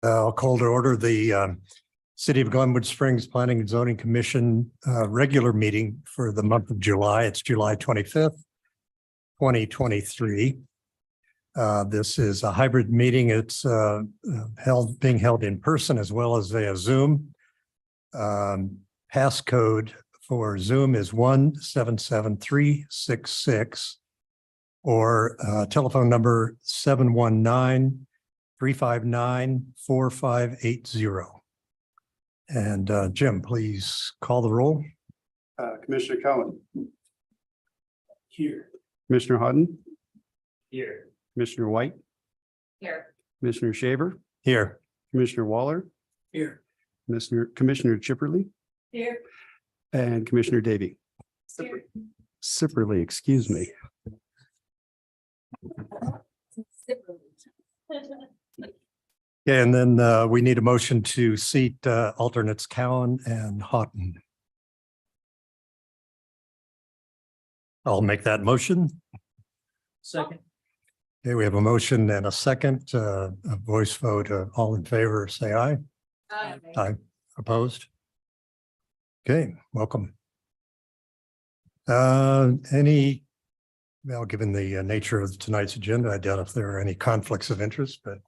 I'll call to order the City of Glenwood Springs Planning and Zoning Commission regular meeting for the month of July. It's July 25th, 2023. This is a hybrid meeting. It's being held in person as well as via Zoom. Passcode for Zoom is 177366 or telephone number 719-359-4580. And Jim, please call the roll. Commissioner Cohen. Here. Commissioner Houghton. Here. Commissioner White. Here. Commissioner Shaver. Here. Commissioner Waller. Here. Commissioner Chipperly. Here. And Commissioner Davey. Here. Sipperly, excuse me. Okay, and then we need a motion to seat alternates Cowan and Houghton. I'll make that motion. Second. Okay, we have a motion and a second, a voice vote. All in favor, say aye. Aye. Opposed? Okay, welcome. Well, given the nature of tonight's agenda, I doubt if there are any conflicts of interest, but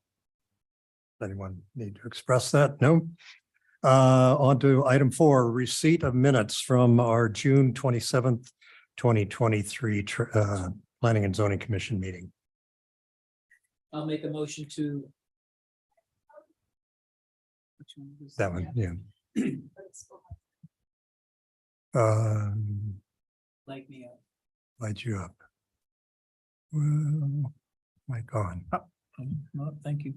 anyone need to express that? No. On to item 4, receipt of minutes from our June 27th, 2023 Planning and Zoning Commission meeting. I'll make a motion to. Which one was That one, yeah. Light me up. Light you up. Well, mic on. Well, thank you.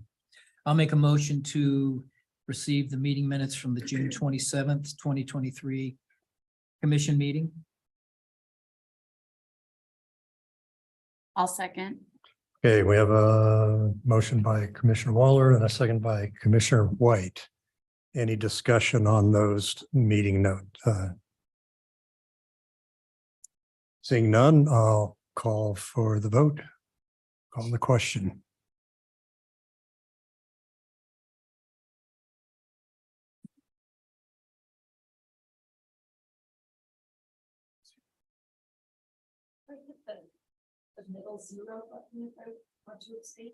I'll make a motion to receive the meeting minutes from the June 27th, 2023 commission meeting. I'll second. Okay, we have a motion by Commissioner Waller and a second by Commissioner White. Any discussion on those meeting notes? Seeing none, I'll call for the vote. Call the question. The middle 0 button if I want to abstain.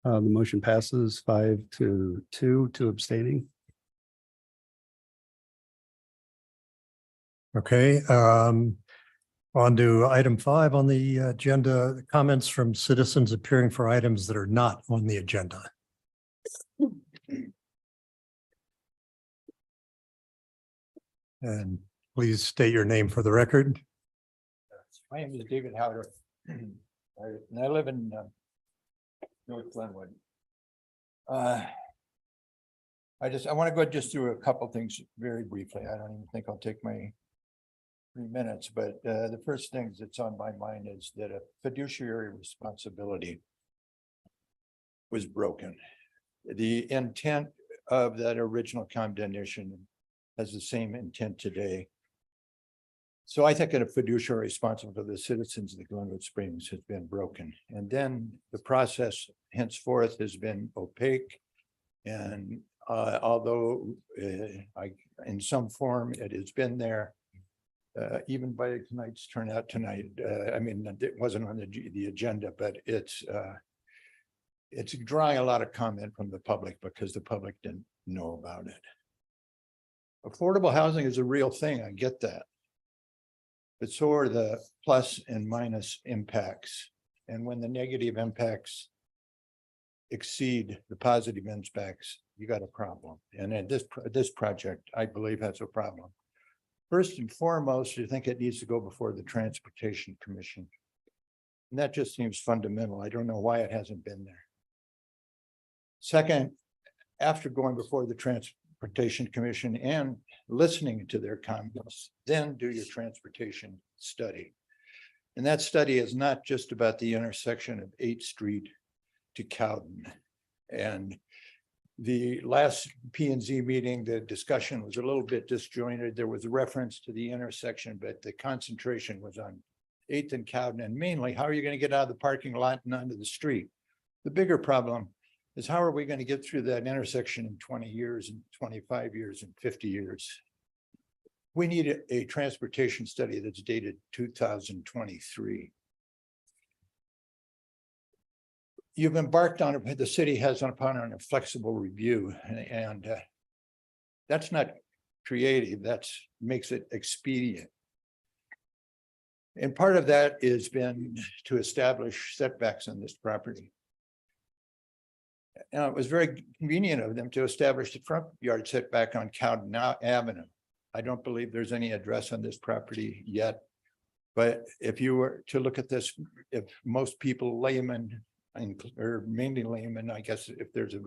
The motion passes 5-2 to abstaining. Okay, on to item 5 on the agenda, comments from citizens appearing for items that are not on the agenda. And please state your name for the record. My name is David Howder, and I live in North Glenwood. I want to go just through a couple things very briefly. I don't even think I'll take my 3 minutes, but the first thing that's on my mind is that a fiduciary responsibility was broken. The intent of that original condemnation has the same intent today. So I think that a fiduciary responsibility to the citizens of the Glenwood Springs has been broken. And then the process henceforth has been opaque. And although in some form it has been there, even by tonight's turnout tonight, I mean, it wasn't on the agenda, but it's drawing a lot of comment from the public because the public didn't know about it. Affordable housing is a real thing. I get that. But so are the plus and minus impacts. And when the negative impacts exceed the positive inspects, you got a problem. And then this project, I believe, has a problem. First and foremost, you think it needs to go before the Transportation Commission. And that just seems fundamental. I don't know why it hasn't been there. Second, after going before the Transportation Commission and listening to their comments, then do your transportation study. And that study is not just about the intersection of 8th Street to Cowden. And the last P and Z meeting, the discussion was a little bit disjointed. There was a reference to the intersection, but the concentration was on 8th and Cowden, and mainly, how are you going to get out of the parking lot and onto the street? The bigger problem is, how are we going to get through that intersection in 20 years and 25 years and 50 years? We need a transportation study that's dated 2023. You've embarked on it, the city has upon a flexible review, and that's not creative, that's makes it expedient. And part of that has been to establish setbacks on this property. Now, it was very convenient of them to establish the front yard setback on Cowden Avenue. I don't believe there's any address on this property yet. But if you were to look at this, if most people, laymen, or mainly laymen, I guess if there's a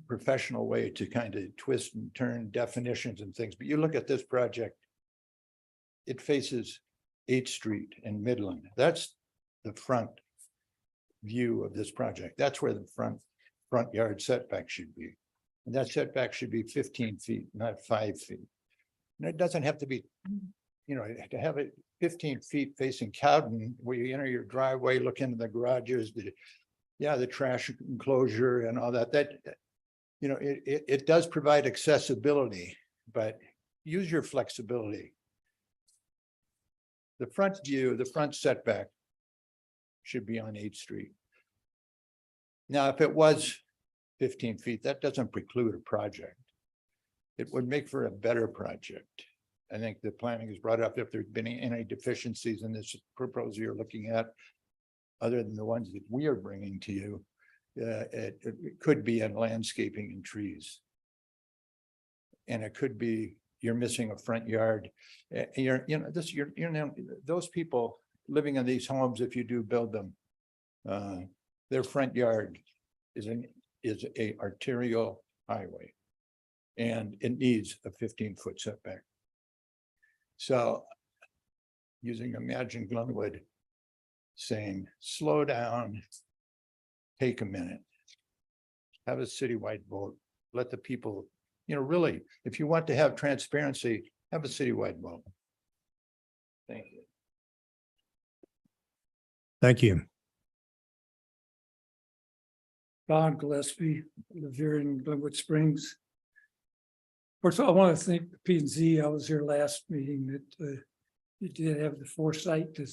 professional way to kind of twist and turn definitions and things, but you look at this project, it faces 8th Street and Midland. That's the front view of this project. That's where the front yard setback should be. And that setback should be 15 feet, not 5 feet. And it doesn't have to be, you know, to have it 15 feet facing Cowden, where you enter your driveway, look into the garages, the trash enclosure and all that, you know, it does provide accessibility, but use your flexibility. The front view, the front setback should be on 8th Street. Now, if it was 15 feet, that doesn't preclude a project. It would make for a better project. I think the planning has brought up if there's been any deficiencies in this proposal you're looking at, other than the ones that we are bringing to you, it could be in landscaping and trees. And it could be you're missing a front yard. Those people living in these homes, if you do build them, their front yard is a arterial highway, and it needs a 15-foot setback. So, using Imagine Glenwood, saying, slow down, take a minute, have a citywide vote, let the people, you know, really, if you want to have transparency, have a citywide vote. Thank you. Thank you. Don Gillespie, live here in Glenwood Springs. First of all, I want to thank the P and Z. I was here last meeting that you did have the foresight to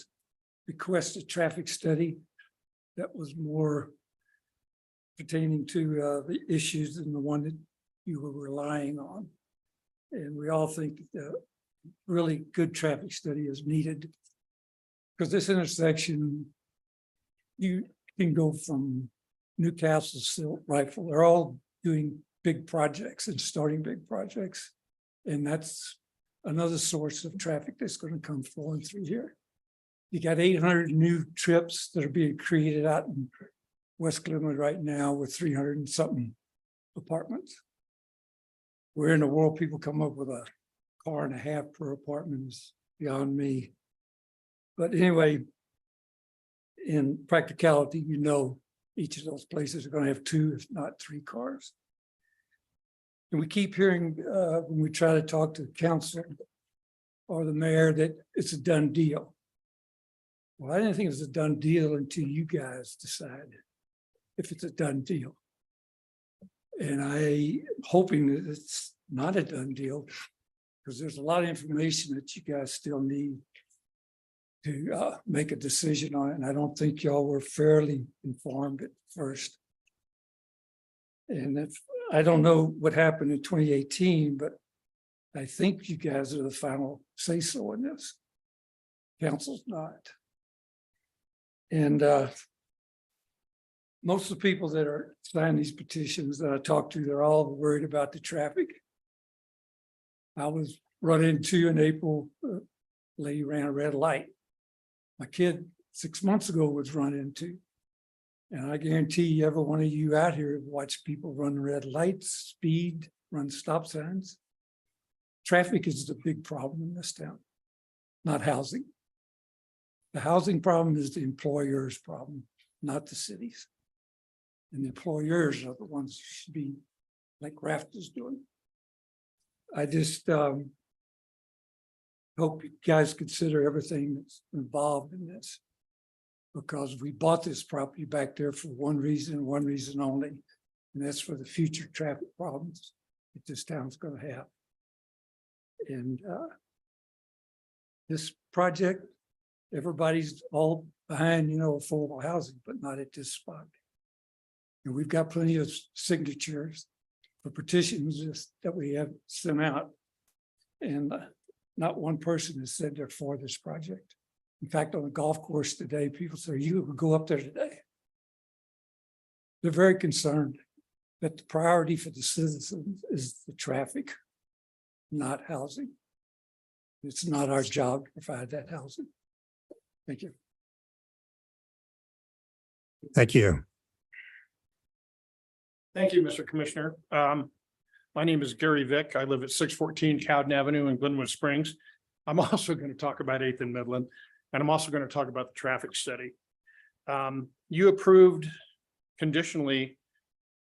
request a traffic study that was more pertaining to the issues than the one that you were relying on. And we all think that a really good traffic study is needed, because this intersection, you can go from Newcastle, Silt Rifle, they're all doing big projects and starting big projects. And that's another source of traffic that's going to come flowing through here. You got 800 new trips that are being created out in West Glenwood right now with 300 and something apartments. Where in the world people come up with a car and a half per apartment is beyond me. But anyway, in practicality, you know, each of those places are going to have 2, if not 3 cars. And we keep hearing when we try to talk to the council or the mayor that it's a done deal. Well, I didn't think it was a done deal until you guys decided if it's a done deal. And I'm hoping that it's not a done deal, because there's a lot of information that you guys still need to make a decision on it. And I don't think y'all were fairly informed at first. And if I don't know what happened in 2018, but I think you guys are the final say so in this. Council's not. And most of the people that are signing these petitions that I talked to, they're all worried about the traffic. I was run into in April, lady ran a red light. My kid 6 months ago was run into. And I guarantee every one of you out here have watched people run red lights, speed, run stop signs. Traffic is the big problem in this town, not housing. The housing problem is the employer's problem, not the city's. And the employers are the ones who should be like Raft is doing. I just hope you guys consider everything that's involved in this. Because we bought this property back there for one reason only, and that's for the future traffic problems that this town's gonna have. And this project, everybody's all behind, affordable housing, but not at this spot. And we've got plenty of signatures for petitions that we have sent out. And not one person has said they're for this project. In fact, on the golf course today, people say, you would go up there today. They're very concerned that the priority for the citizens is the traffic, not housing. It's not our job to provide that housing. Thank you. Thank you. Thank you, Mr. Commissioner. My name is Gary Vick. I live at 614 Cowden Avenue in Glenwood Springs. I'm also going to talk about 8th and Midland, and I'm also going to talk about the traffic study. You approved conditionally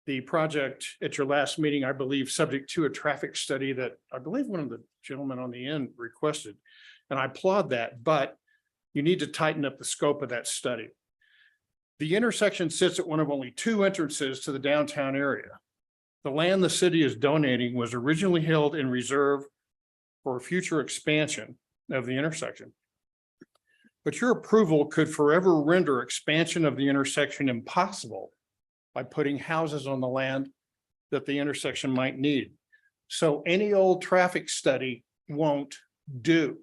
the project at your last meeting, I believe, subject to a traffic study that I believe one of the gentlemen on the end requested. And I applaud that, but you need to tighten up the scope of that study. The intersection sits at one of only 2 entrances to the downtown area. The land the city is donating was originally held in reserve for future expansion of the intersection. But your approval could forever render expansion of the intersection impossible by putting houses on the land that the intersection might need. So any old traffic study won't do.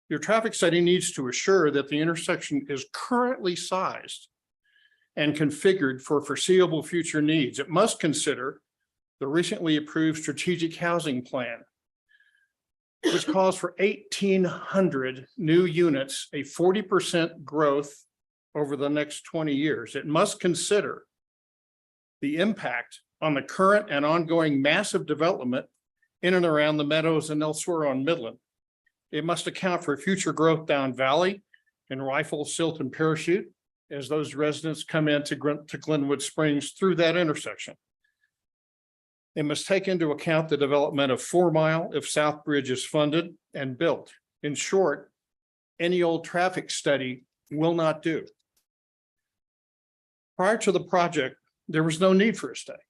Your traffic study needs to assure that the intersection is currently sized and configured for foreseeable future needs. It must consider the recently approved strategic housing plan, which calls for 1,800 new units, a 40% growth over the next 20 years. It must consider the impact on the current and ongoing massive development in and around the Meadows and elsewhere on Midland. It must account for future growth down Valley and Rifle, Silt, and Parachute as those residents come into Glenwood Springs through that intersection. It must take into account the development of 4 Mile if South Bridge is funded and built. In short, any old traffic study will not do. Prior to the project, there was no need for a study.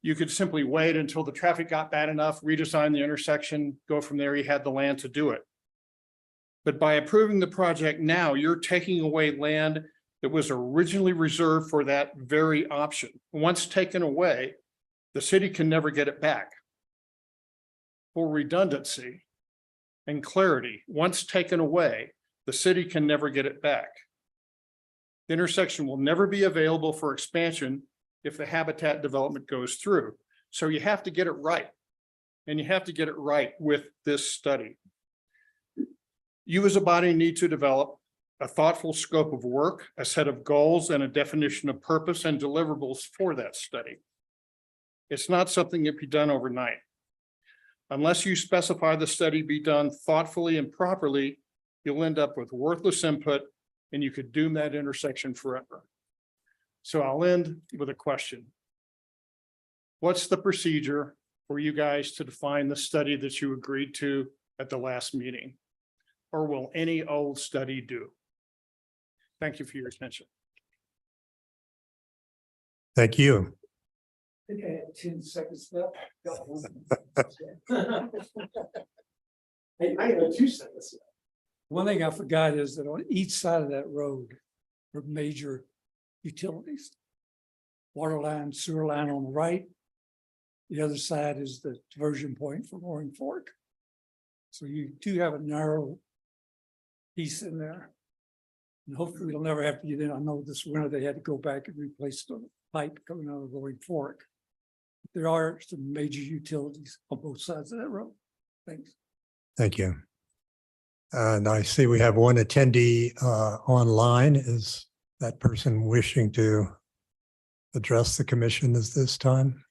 You could simply wait until the traffic got bad enough, redesign the intersection, go from there. You had the land to do it. But by approving the project now, you're taking away land that was originally reserved for that very option. Once taken away, the city can never get it back. For redundancy and clarity, once taken away, the city can never get it back. The intersection will never be available for expansion if the habitat development goes through. So you have to get it right. And you have to get it right with this study. You as a body need to develop a thoughtful scope of work, a set of goals, and a definition of purpose and deliverables for that study. It's not something that can be done overnight. Unless you specify the study be done thoughtfully and properly, you'll end up with worthless input and you could doom that intersection forever. So I'll end with a question. What's the procedure for you guys to define the study that you agreed to at the last meeting? Or will any old study do? Thank you for your attention. Thank you. I think I had 10 seconds left. I have 2 seconds. One thing I forgot is that on each side of that road are major utilities. Water line, sewer line on the right. The other side is the diversion point for Roaring Fork. So you do have a narrow piece in there. And hopefully we'll never have to get in. I know this winter they had to go back and replace the pipe coming out of Rolling Fork. There are some major utilities on both sides of that road. Thanks. Thank you. And I see we have one attendee online. Is that person wishing to address the commission at this time?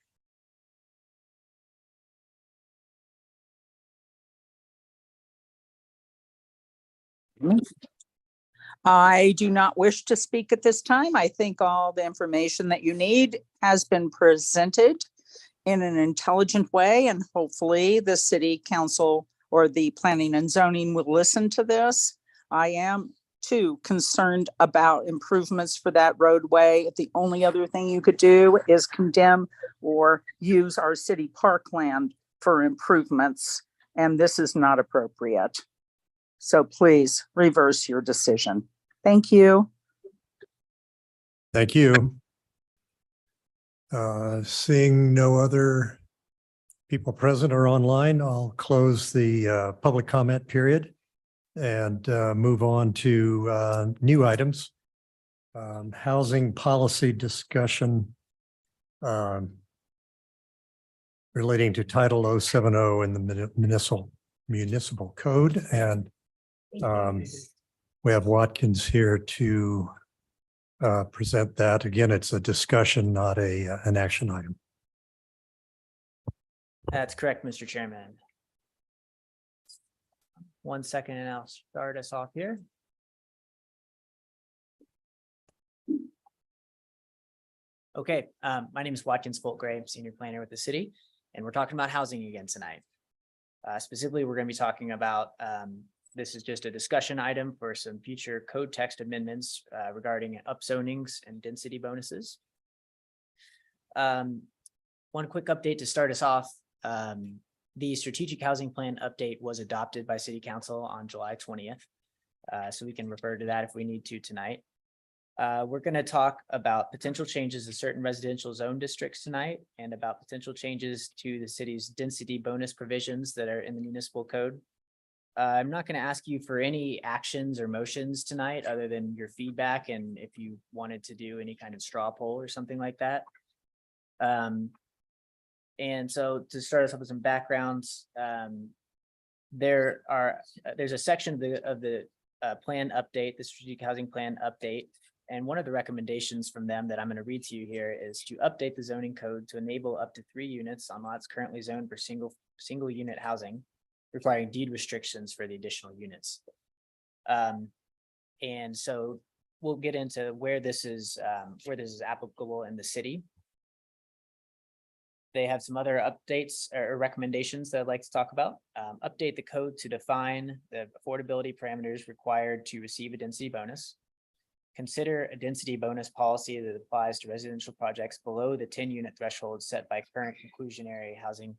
I do not wish to speak at this time. I think all the information that you need has been presented in an intelligent way, and hopefully the city council or the planning and zoning will listen to this. I am too concerned about improvements for that roadway. The only other thing you could do is condemn or use our city parkland for improvements, and this is not appropriate. So please reverse your decision. Thank you. Thank you. Seeing no other people present or online, I'll close the public comment period and move on to new items. Housing policy discussion relating to Title 070 in the municipal code, and we have Watkins here to present that. Again, it's a discussion, not an action item. That's correct, Mr. Chairman. 1 second and I'll start us off here. Okay, my name is Watkins Fultgray, I'm senior planner with the city, and we're talking about housing again tonight. Specifically, we're going to be talking about this is just a discussion item for some future code text amendments regarding upzonings and density bonuses. One quick update to start us off. The strategic housing plan update was adopted by City Council on July 20th. So we can refer to that if we need to tonight. We're going to talk about potential changes to certain residential zone districts tonight and about potential changes to the city's density bonus provisions that are in the municipal code. I'm not going to ask you for any actions or motions tonight other than your feedback and if you wanted to do any kind of straw poll or something like that. And so to start us off with some backgrounds, there's a section of the plan update, the strategic housing plan update. And one of the recommendations from them that I'm going to read to you here is to update the zoning code to enable up to 3 units on lots currently zoned for single unit housing, requiring deed restrictions for the additional units. And so we'll get into where this is applicable in the city. They have some other updates or recommendations that I'd like to talk about. Update the code to define the affordability parameters required to receive a density bonus. Consider a density bonus policy that applies to residential projects below the 10-unit threshold set by current inclusionary housing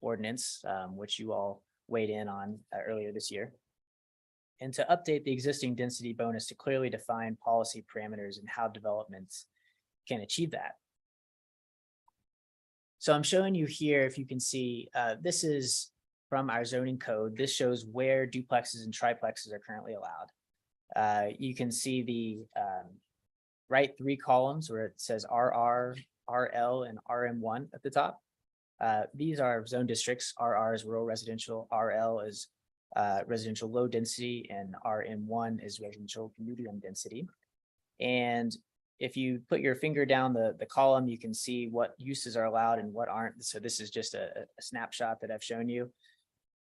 ordinance, which you all weighed in on earlier this year. And to update the existing density bonus to clearly define policy parameters and how developments can achieve that. So I'm showing you here, if you can see, this is from our zoning code. This shows where duplexes and triplexes are currently allowed. You can see the right 3 columns where it says RR, RL, and RM1 at the top. These are zone districts. RR is rural residential, RL is residential low density, and RM1 is residential medium density. And if you put your finger down the column, you can see what uses are allowed and what aren't. So this is just a snapshot that I've shown you.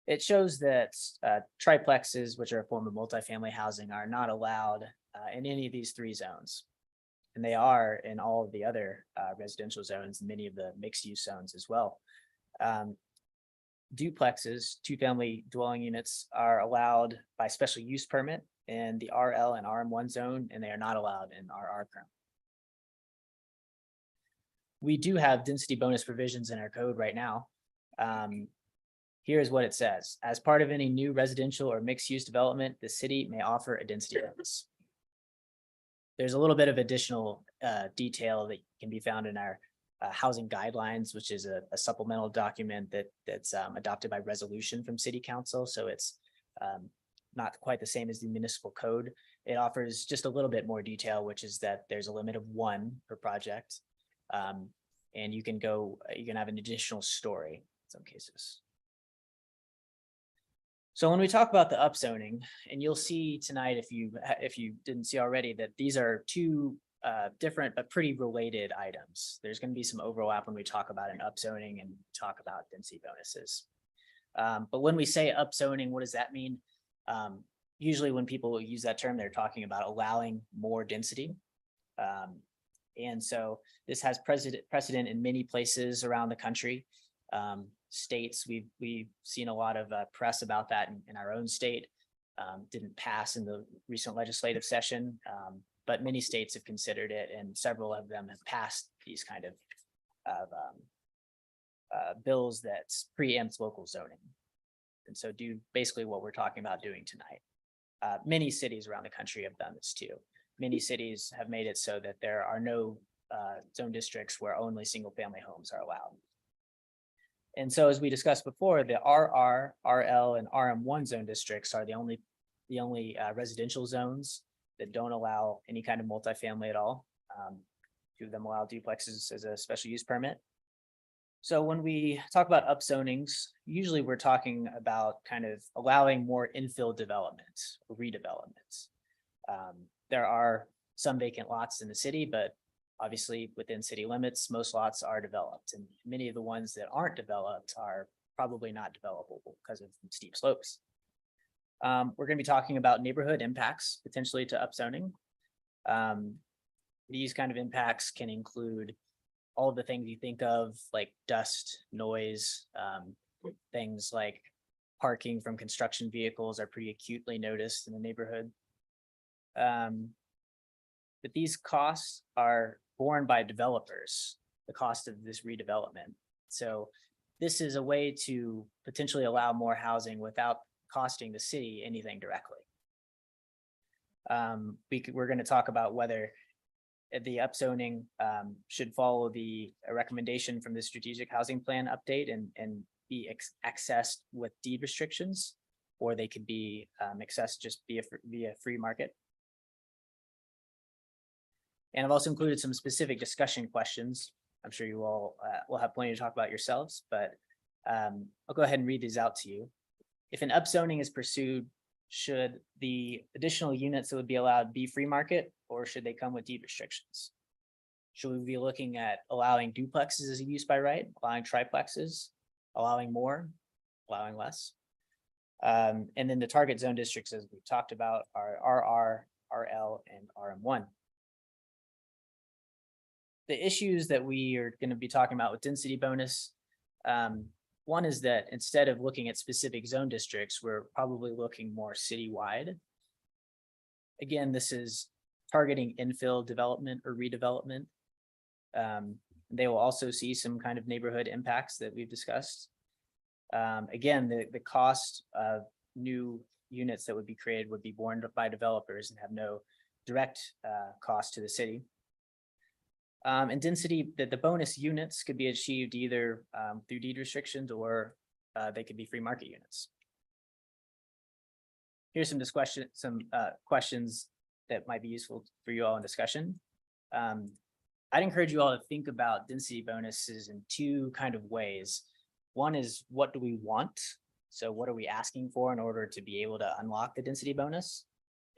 It shows that triplexes, which are a form of multifamily housing, are not allowed in any of these 3 zones. And they are in all of the other residential zones, many of the mixed use zones as well. Duplexes, 2-family dwelling units, are allowed by special use permit in the RL and RM1 zone, and they are not allowed in RR currently. We do have density bonus provisions in our code right now. Here's what it says. As part of any new residential or mixed use development, the city may offer a density bonus. There's a little bit of additional detail that can be found in our housing guidelines, which is a supplemental document that's adopted by resolution from City Council. So it's not quite the same as the municipal code. it offers just a little bit more detail, which is that there's a limit of 1 per project. And you can have an additional story in some cases. So when we talk about the upzoning, and you'll see tonight, if you didn't see already, that these are 2 different but pretty related items. There's going to be some overlap when we talk about an upzoning and talk about density bonuses. But when we say upzoning, what does that mean? Usually when people use that term, they're talking about allowing more density. And so this has precedent in many places around the country. States, we've seen a lot of press about that in our own state. Didn't pass in the recent legislative session, but many states have considered it, and several of them have passed these kind of bills that preempts local zoning. And so do basically what we're talking about doing tonight. Many cities around the country have done this too. Many cities have made it so that there are no zone districts where only single family homes are allowed. And so as we discussed before, the RR, RL, and RM1 zone districts are the only residential zones that don't allow any kind of multifamily at all. 2 of them allow duplexes as a special use permit. So when we talk about upzonings, usually we're talking about kind of allowing more infill development or redevelopment. There are some vacant lots in the city, but obviously within city limits, most lots are developed, and many of the ones that aren't developed are probably not developable because of steep slopes. We're going to be talking about neighborhood impacts potentially to upzoning. These kind of impacts can include all of the things you think of, like dust, noise, things like parking from construction vehicles are pretty acutely noticed in the neighborhood. But these costs are borne by developers, the cost of this redevelopment. So this is a way to potentially allow more housing without costing the city anything directly. We're going to talk about whether the upzoning should follow the recommendation from the strategic housing plan update and be accessed with deed restrictions, or they could be accessed just via free market. And I've also included some specific discussion questions. I'm sure you all will have plenty to talk about yourselves, but I'll go ahead and read these out to you. If an upzoning is pursued, should the additional units that would be allowed be free market, or should they come with deed restrictions? Should we be looking at allowing duplexes as a use by right, allowing triplexes, allowing more, allowing less? And then the target zone districts, as we've talked about, are RR, RL, and RM1. The issues that we are going to be talking about with density bonus, one is that instead of looking at specific zone districts, we're probably looking more citywide. Again, this is targeting infill development or redevelopment. They will also see some kind of neighborhood impacts that we've discussed. Again, the cost of new units that would be created would be borne by developers and have no direct cost to the city. And density, the bonus units could be achieved either through deed restrictions, or they could be free market units. Here's some questions that might be useful for you all in discussion. I'd encourage you all to think about density bonuses in 2 kind of ways. One is, what do we want? So what are we asking for in order to be able to unlock the density bonus?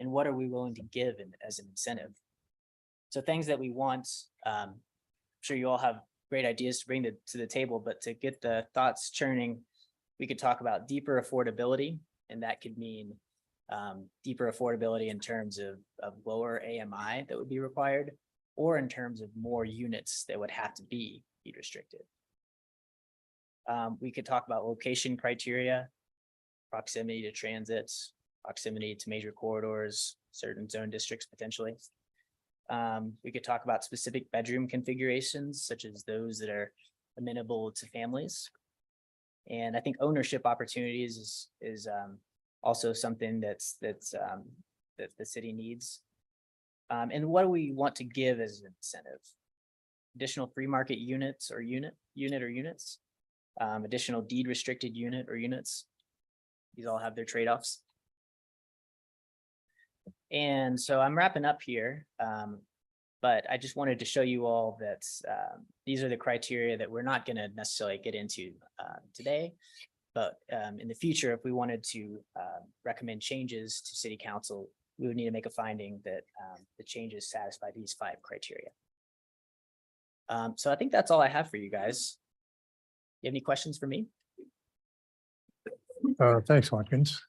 And what are we willing to give as an incentive? So things that we want, I'm sure you all have great ideas to bring to the table, but to get the thoughts churning, we could talk about deeper affordability, and that could mean deeper affordability in terms of lower AMI that would be required, or in terms of more units that would have to be deed restricted. We could talk about location criteria, proximity to transit, proximity to major corridors, certain zone districts potentially. We could talk about specific bedroom configurations, such as those that are amenable to families. And I think ownership opportunities is also something that the city needs. And what do we want to give as an incentive? Additional free market units or units, additional deed restricted unit or units. These all have their trade-offs. And so I'm wrapping up here. But I just wanted to show you all that these are the criteria that we're not going to necessarily get into today. But in the future, if we wanted to recommend changes to city council, we would need to make a finding that the changes satisfy these 5 criteria. So I think that's all I have for you guys. You have any questions for me? Thanks, Watkins.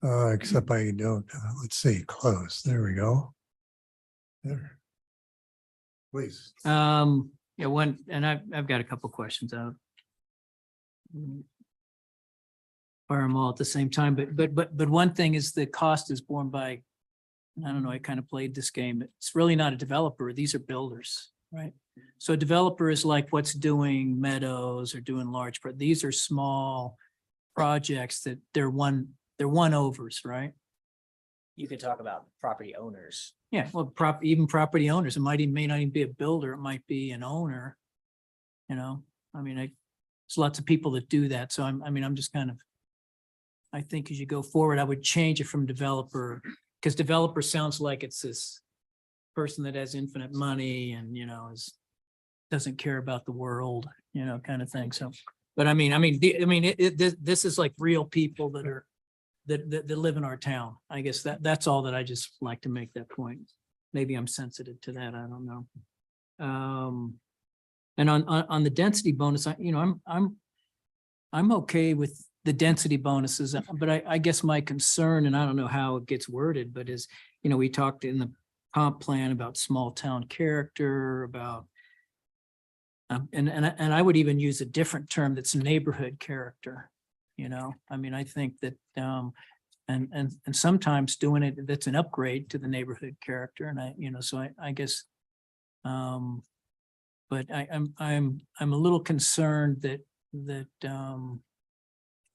Except I don't, let's see, close. There we go. There. Please. Yeah, one, and I've got a couple questions out. Fire them all at the same time, but one thing is the cost is borne by, I don't know, I kind of played this game. It's really not a developer. These are builders, right? So a developer is like what's doing Meadows or doing large, but these are small projects that they're one-overs, right? You could talk about property owners. Yeah, well, even property owners, it may not even be a builder, it might be an owner. You know, I mean, there's lots of people that do that. So I'm just kind of, I think as you go forward, I would change it from developer, because developer sounds like it's this person that has infinite money and, you know, doesn't care about the world, you know, kind of thing. So, but this is like real people that are, that live in our town. I guess that's all that I just like to make that point. Maybe I'm sensitive to that. I don't know. And on the density bonus, I'm okay with the density bonuses, but I guess my concern, and I don't know how it gets worded, but is, you know, we talked in the comp plan about small town character, about and I would even use a different term that's neighborhood character. You know, I mean, I think that and sometimes doing it, that's an upgrade to the neighborhood character. And so I guess but I'm a little concerned that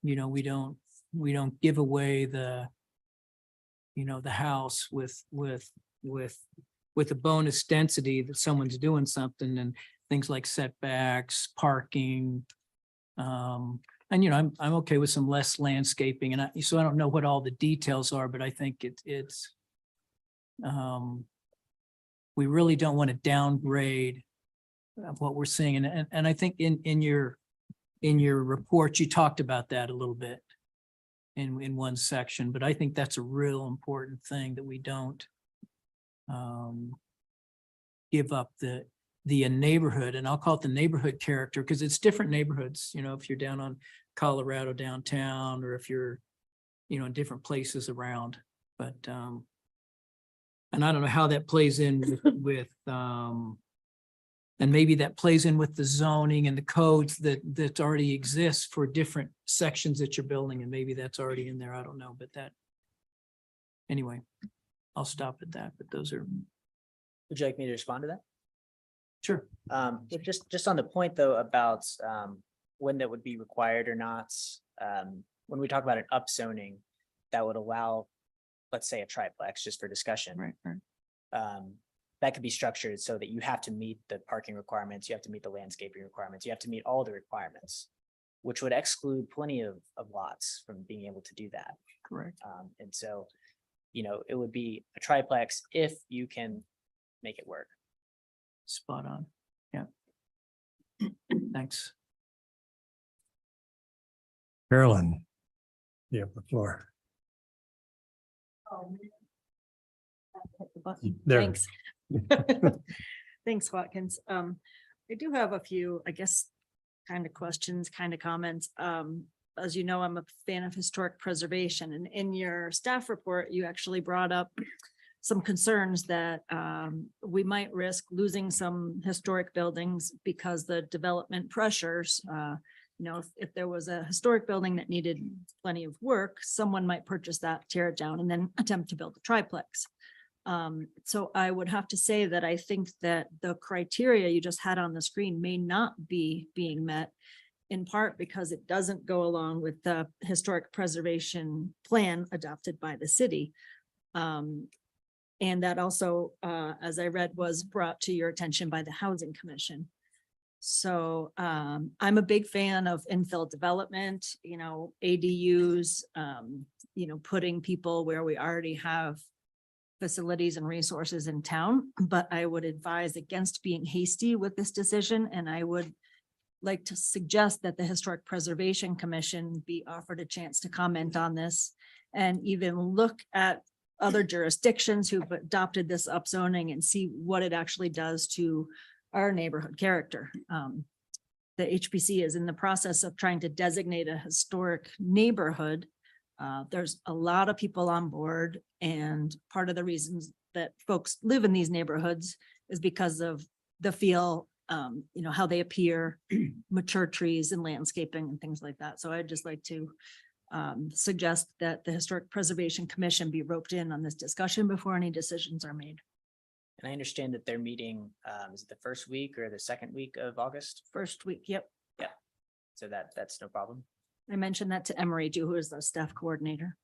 you know, we don't give away the, you know, the house with a bonus density that someone's doing something, and things like setbacks, parking. And, you know, I'm okay with some less landscaping, and so I don't know what all the details are, but I think it's we really don't want to downgrade of what we're seeing. And I think in your report, you talked about that a little bit in one section, but I think that's a real important thing, that we don't give up the neighborhood, and I'll call it the neighborhood character, because it's different neighborhoods. You know, if you're down on Colorado downtown, or if you're, you know, in different places around, but and I don't know how that plays in with and maybe that plays in with the zoning and the codes that already exists for different sections that you're building, and maybe that's already in there. I don't know, but that, anyway, I'll stop at that, but those are. Would you like me to respond to that? Sure. Just on the point though about when that would be required or not. When we talk about an upzoning, that would allow, let's say, a triplex, just for discussion. Right. That could be structured so that you have to meet the parking requirements, you have to meet the landscaping requirements, you have to meet all the requirements, which would exclude plenty of lots from being able to do that. Correct. And so, you know, it would be a triplex if you can make it work. Spot on. Yeah. Thanks. Carolyn, you have the floor. Hit the button. There. Thanks. Thanks, Watkins. I do have a few, I guess, kind of questions, kind of comments. As you know, I'm a fan of historic preservation, and in your staff report, you actually brought up some concerns that we might risk losing some historic buildings because the development pressures, you know, if there was a historic building that needed plenty of work, someone might purchase that, tear it down, and then attempt to build a triplex. So I would have to say that I think that the criteria you just had on the screen may not be being met, in part because it doesn't go along with the historic preservation plan adopted by the city. And that also, as I read, was brought to your attention by the Housing Commission. So I'm a big fan of infill development, ADUs, putting people where we already have facilities and resources in town, but I would advise against being hasty with this decision. And I would like to suggest that the Historic Preservation Commission be offered a chance to comment on this and even look at other jurisdictions who've adopted this upzoning and see what it actually does to our neighborhood character. The HPC is in the process of trying to designate a historic neighborhood. There's a lot of people on board, and part of the reasons that folks live in these neighborhoods is because of the feel, how they appear, mature trees and landscaping and things like that. So I'd just like to suggest that the Historic Preservation Commission be roped in on this discussion before any decisions are made. And I understand that they're meeting, is it the first week or the second week of August? First week, yep. So that's no problem. I mentioned that to Emery, who is the staff coordinator.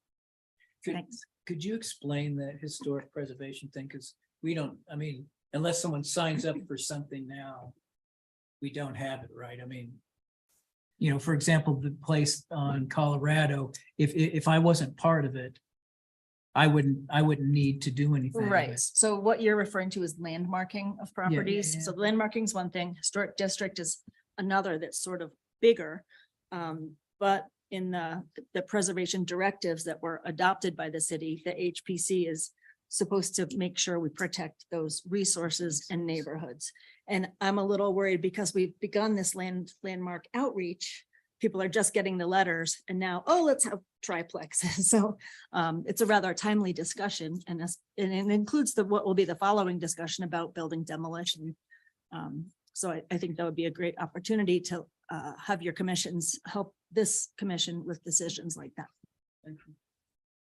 Could, Thanks. could you explain that historic preservation thing? Because we don't, unless someone signs up for something now, we don't have it, right? For example, the place on Colorado, if I wasn't part of it, I wouldn't need to do anything. Right. So what you're referring to is landmarking of properties. yeah. So landmarking is one thing. Historic district is another that's sort of bigger. But in the preservation directives that were adopted by the city, the HPC is supposed to make sure we protect those resources and neighborhoods. And I'm a little worried because we've begun this landmark outreach. People are just getting the letters and now, let's have triplexes. So it's a rather timely discussion, and it includes what will be the following discussion about building demolition. So I think that would be a great opportunity to have your commissions help this commission with decisions like that.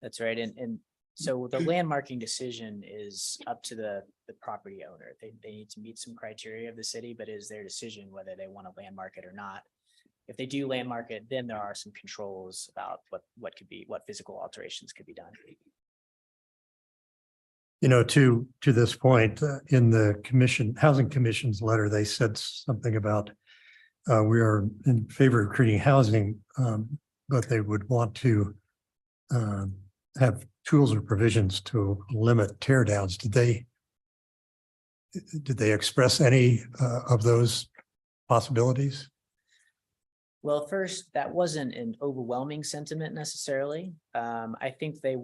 That's right. And so the landmarking decision is up to the property owner. They need to meet some criteria of the city, but it is their decision whether they want to landmark it or not. If they do landmark it, then there are some controls about what physical alterations could be done. To this point, in the Housing Commission's letter, they said something about we are in favor of creating housing, but they would want to have tools or provisions to limit tear downs. Did they express any of those possibilities? Well, first, that wasn't an overwhelming sentiment necessarily. I think the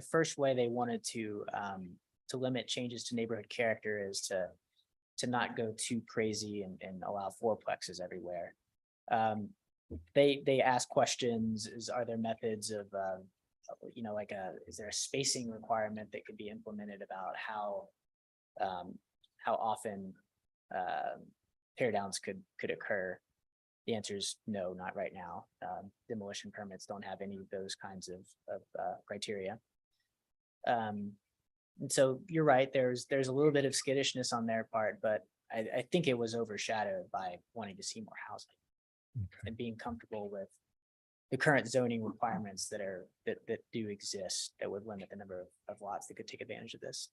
first way they wanted to limit changes to neighborhood character is to not go too crazy and allow fourplexes everywhere. They ask questions, are there methods of, is there a spacing requirement that could be implemented about how often tear downs could occur? The answer is no, not right now. Demolition permits don't have any of those kinds of criteria. And so you're right, there's a little bit of skittishness on their part, but I think it was overshadowed by wanting to see more housing and being comfortable with the current zoning requirements that do exist that would limit the number of lots that could take advantage of this.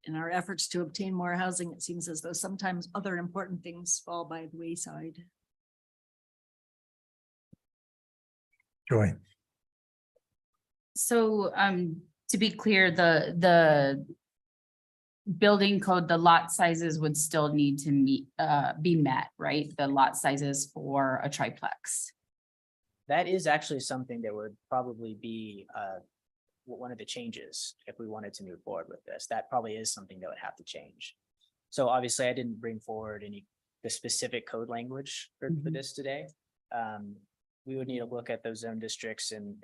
In our efforts to obtain more housing, it seems as though sometimes other important things fall by the wayside. Joy. So to be clear, the building code, the lot sizes would still need to be met, right? The lot sizes for a triplex. That is actually something that would probably be one of the changes if we wanted to move forward with this. That probably is something that would have to change. So obviously I didn't bring forward the specific code language for this today. We would need to look at those zone districts and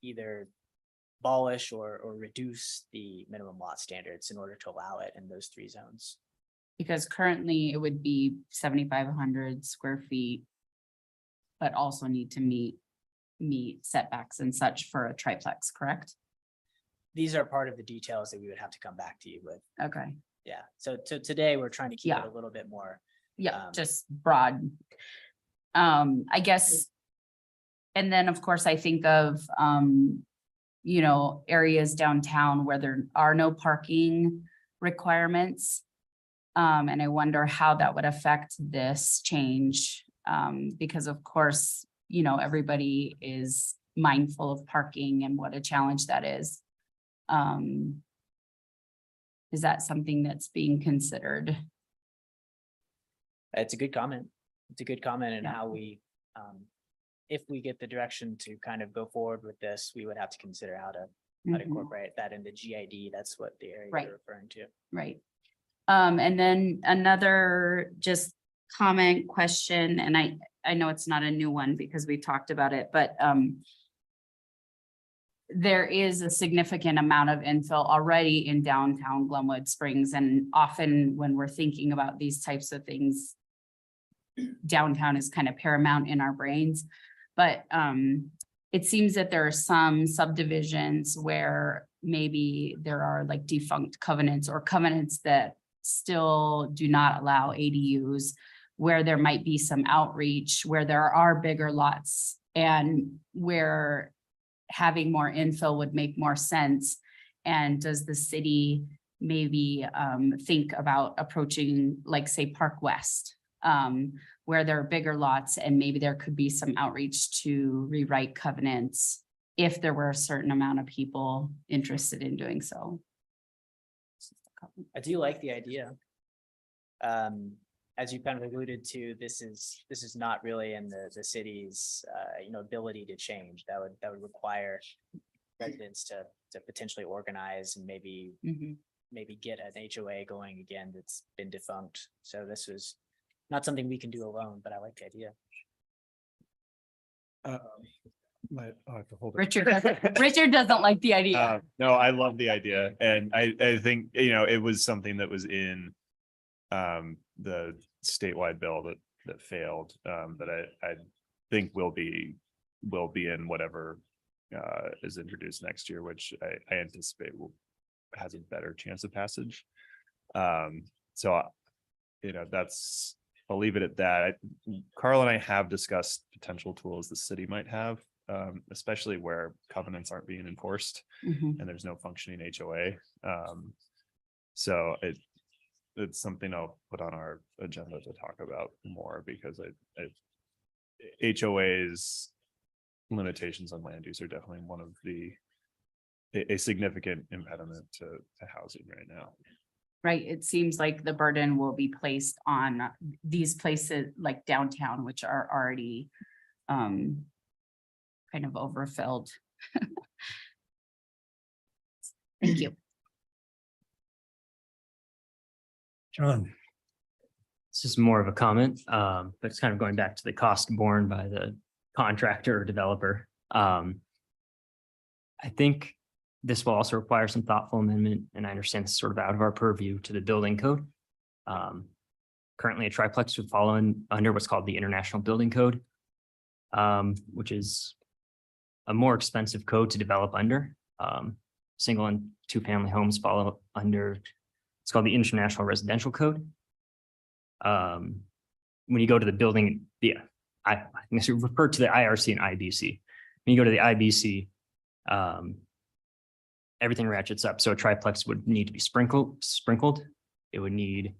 either abolish or reduce the minimum lot standards in order to allow it in those three zones. Because currently it would be 7,500 square feet, but also need to meet setbacks and such for a triplex, correct? These are part of the details that we would have to come back to you with. Okay, Yeah. So today we're trying to keep Yeah. it a little bit more. yeah, just broad. I guess. And then, of course, I think of you know, areas downtown where there are no parking requirements. And I wonder how that would affect this change. Because of course, you know, everybody is mindful of parking and what a challenge that is. Is that something that's being considered? It's a good comment. It's a good comment and Yeah. how we, if we get the direction to kind of go forward with this, we would have to consider how to Mhm. incorporate that in the GID. That's what the area Right. you're referring to. Right. And then another just comment, question, and I know it's not a new one because we talked about it, but there is a significant amount of infill already in downtown Glenwood Springs, and often when we're thinking about these types of things, downtown is kind of paramount in our brains. But it seems that there are some subdivisions where maybe there are like defunct covenants or covenants that still do not allow ADUs, where there might be some outreach, where there are bigger lots, and where having more infill would make more sense. And does the city maybe think about approaching, like, say, Park West, where there are bigger lots and maybe there could be some outreach to rewrite covenants if there were a certain amount of people interested in doing so? I do like the idea. As you kind of alluded to, this is not really in the city's ability to change. That would require residents to potentially organize and maybe get an HOA going again that's been defunct. So this was not something we can do alone, but I like the idea. Richard doesn't like the idea. No, I love the idea. And I think, it was something that was in the statewide bill that failed, that I think will be in whatever is introduced next year, which I anticipate has a better chance of passage. So, I'll leave it at that. Carl and I have discussed potential tools the city might have, especially where covenants aren't being enforced Mhm. and there's no functioning HOA. So it's something I'll put on our agenda to talk about more, because HOAs limitations on land use are definitely one of a significant impediment to housing right now. Right, it seems like the burden will be placed on these places like downtown, which are already kind of overfilled. Thank you. John, This is more of a comment, but it's kind of going back to the cost borne by the contractor or developer. I think this will also require some thoughtful amendment, and I understand it's sort of out of our purview, to the building code. Currently, a triplex would fall under what's called the International Building Code, which is a more expensive code to develop under. Single and two-family homes fall under, it's called the International Residential Code. When you go to the building, I guess you refer to the IRC and IBC. When you go to the IBC, everything ratchets up. So a triplex would need to be sprinkled. It would need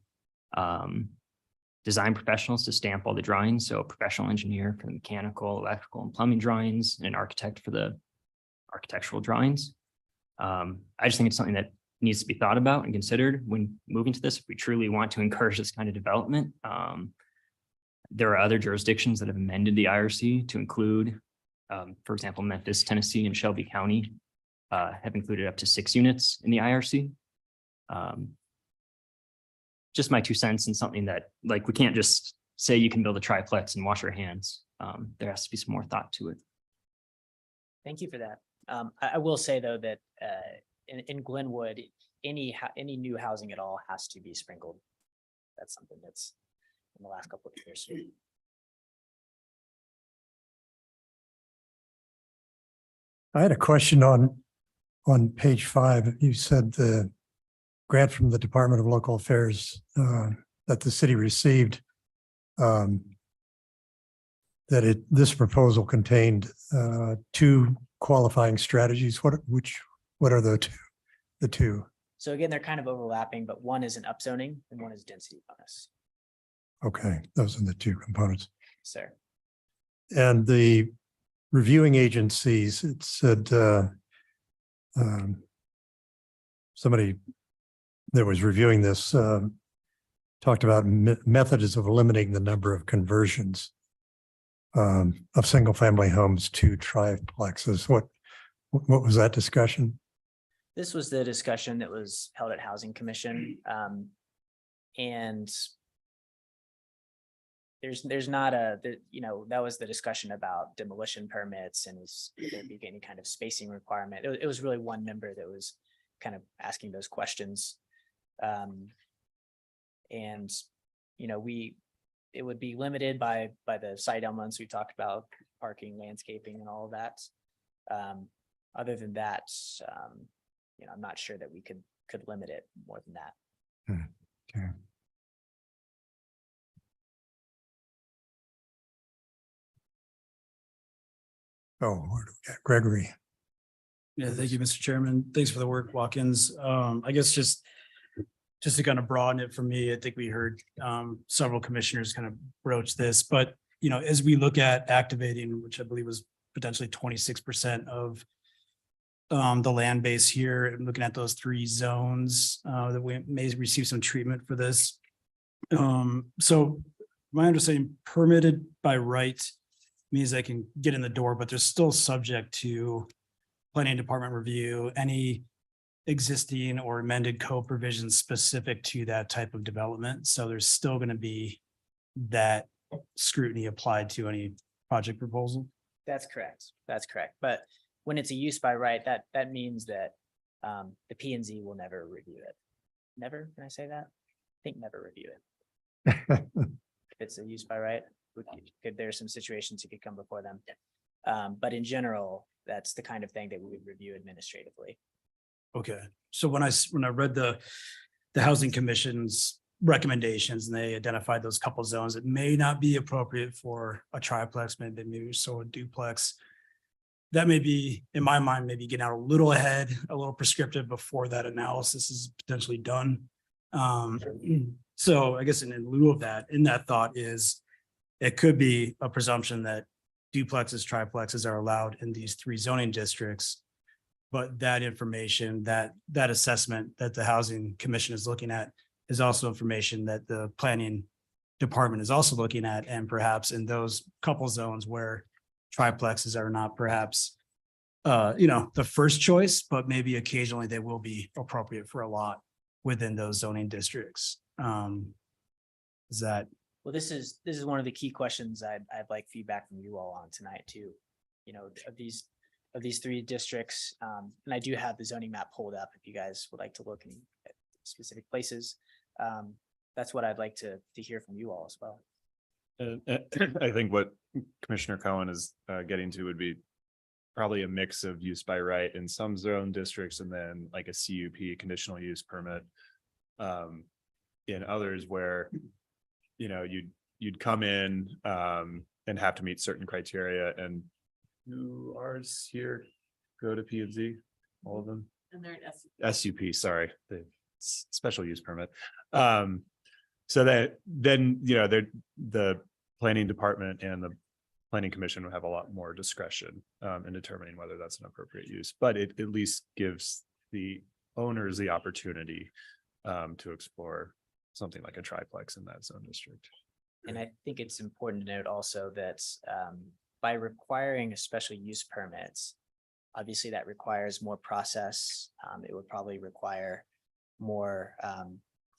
design professionals to stamp all the drawings. So a professional engineer for the mechanical, electrical, and plumbing drawings, and an architect for the architectural drawings. I just think it's something that needs to be thought about and considered when moving to this, if we truly want to encourage this kind of development. There are other jurisdictions that have amended the IRC to include, for example, Memphis, Tennessee, and Shelby County have included up to 6 units in the IRC. Just my 2 cents, and something that, like, we can't just say you can build a triplex and wash our hands. There has to be some more thought to it. Thank you for that. I will say, though, that in Glenwood, any new housing at all has to be sprinkled. That's something that's in the last couple of years. I had a question on page 5. You said the grant from the Department of Local Affairs that the city received, that this proposal contained 2 qualifying strategies, what are the two? So again, they're kind of overlapping, but one is an upzoning and one is density bonus. Okay, those are the two components. Sir. And the reviewing agencies, it said somebody that was reviewing this talked about methods of limiting the number of conversions of single-family homes to triplexes. What was that discussion? This was the discussion that was held at Housing Commission. And there's not that was the discussion about demolition permits and is there be any kind of spacing requirement. It was really one member that was kind of asking those questions. And it would be limited by the site elements we talked about, parking, landscaping, and all of that. Other than that, I'm not sure that we could limit it more than that. Okay. Oh, where do we got Gregory? Yeah, thank you, Mr. Chairman. Thanks for the work, Watkins. I guess just to kind of broaden it for me, I think we heard several commissioners kind of broach this, but as we look at activating, which I believe was potentially 26% of the land base here, and looking at those 3 zones that we may receive some treatment for this. So my understanding, permitted by right means I can get in the door, but they're still subject to planning department review, any existing or amended code provisions specific to that type of development. So there's still going to be that scrutiny applied to any project proposal. That's correct. That's correct. But when it's a use by right, that means that the P&Z will never review it. Never, can I say that? I think never review it. If it's a use by right, there's some situations it could come before them. But in general, that's the kind of thing that we would review administratively. Okay, so when I read the Housing Commission's recommendations and they identified those couple zones, it may not be appropriate for a triplex, maybe so a duplex. That may be, in my mind, maybe getting out a little ahead, a little prescriptive before that analysis is potentially done. So I guess in lieu of that, in that thought is, it could be a presumption that duplexes, triplexes are allowed in these 3 zoning districts. But that information, that assessment that the Housing Commission is looking at is also information that the Planning Department is also looking at. And perhaps in those couple zones where triplexes are not perhaps, the first choice, but maybe occasionally they will be appropriate for a lot within those zoning districts. Is that? Well, this is one of the key questions I'd like feedback from you all on tonight too. Of these 3 districts, and I do have the zoning map pulled up if you guys would like to look at specific places. That's what I'd like to hear from you all as well. I think what Commissioner Cohen is getting to would be probably a mix of use by right in some zone districts and then like a CUP, conditional use permit. In others where, you'd come in and have to meet certain criteria, and ours here go to P&Z, all of them. And they're an SUP, sorry, the special use permit. So that then, the planning department and the planning commission will have a lot more discretion in determining whether that's an appropriate use, but it at least gives the owners the opportunity to explore something like a triplex in that zone district. And I think it's important to note also that by requiring a special use permits, obviously that requires more process. It would probably require more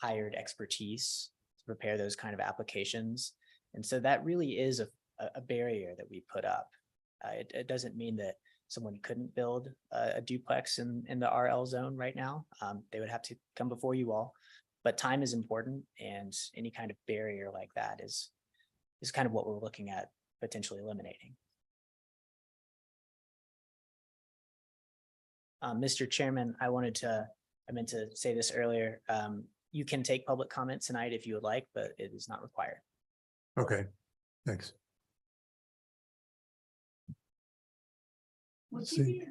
hired expertise to prepare those kind of applications. And so that really is a barrier that we put up. It doesn't mean that someone couldn't build a duplex in the RL zone right now. They would have to come before you all, but time is important, and any kind of barrier like that is kind of what we're looking at potentially eliminating. Mr. Chairman, I meant to say this earlier. You can take public comment tonight if you would like, but it is not required. Okay, thanks. Let's see.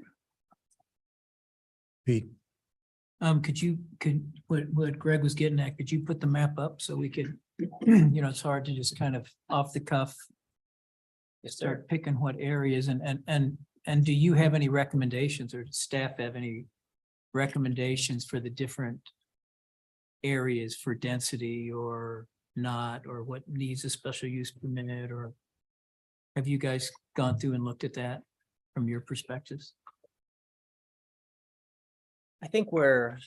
Pete, what Greg was getting at, could you put the map up so we could, it's hard to just kind of off the cuff start picking what areas and do you have any recommendations or does staff have any recommendations for the different areas for density or not, or what needs a special use permit, or have you guys gone through and looked at that from your perspectives? I think we're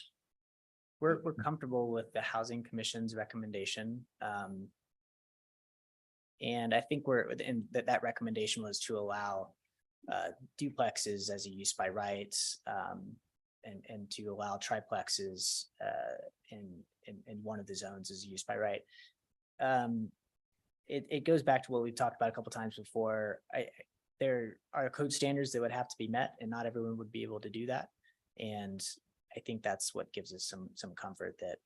comfortable with the Housing Commission's recommendation. And I think and that recommendation was to allow duplexes as a use by right, and to allow triplexes in one of the zones as a use by right. It goes back to what we've talked about a couple times before. There are code standards that would have to be met, and not everyone would be able to do that. And I think that's what gives us some comfort that,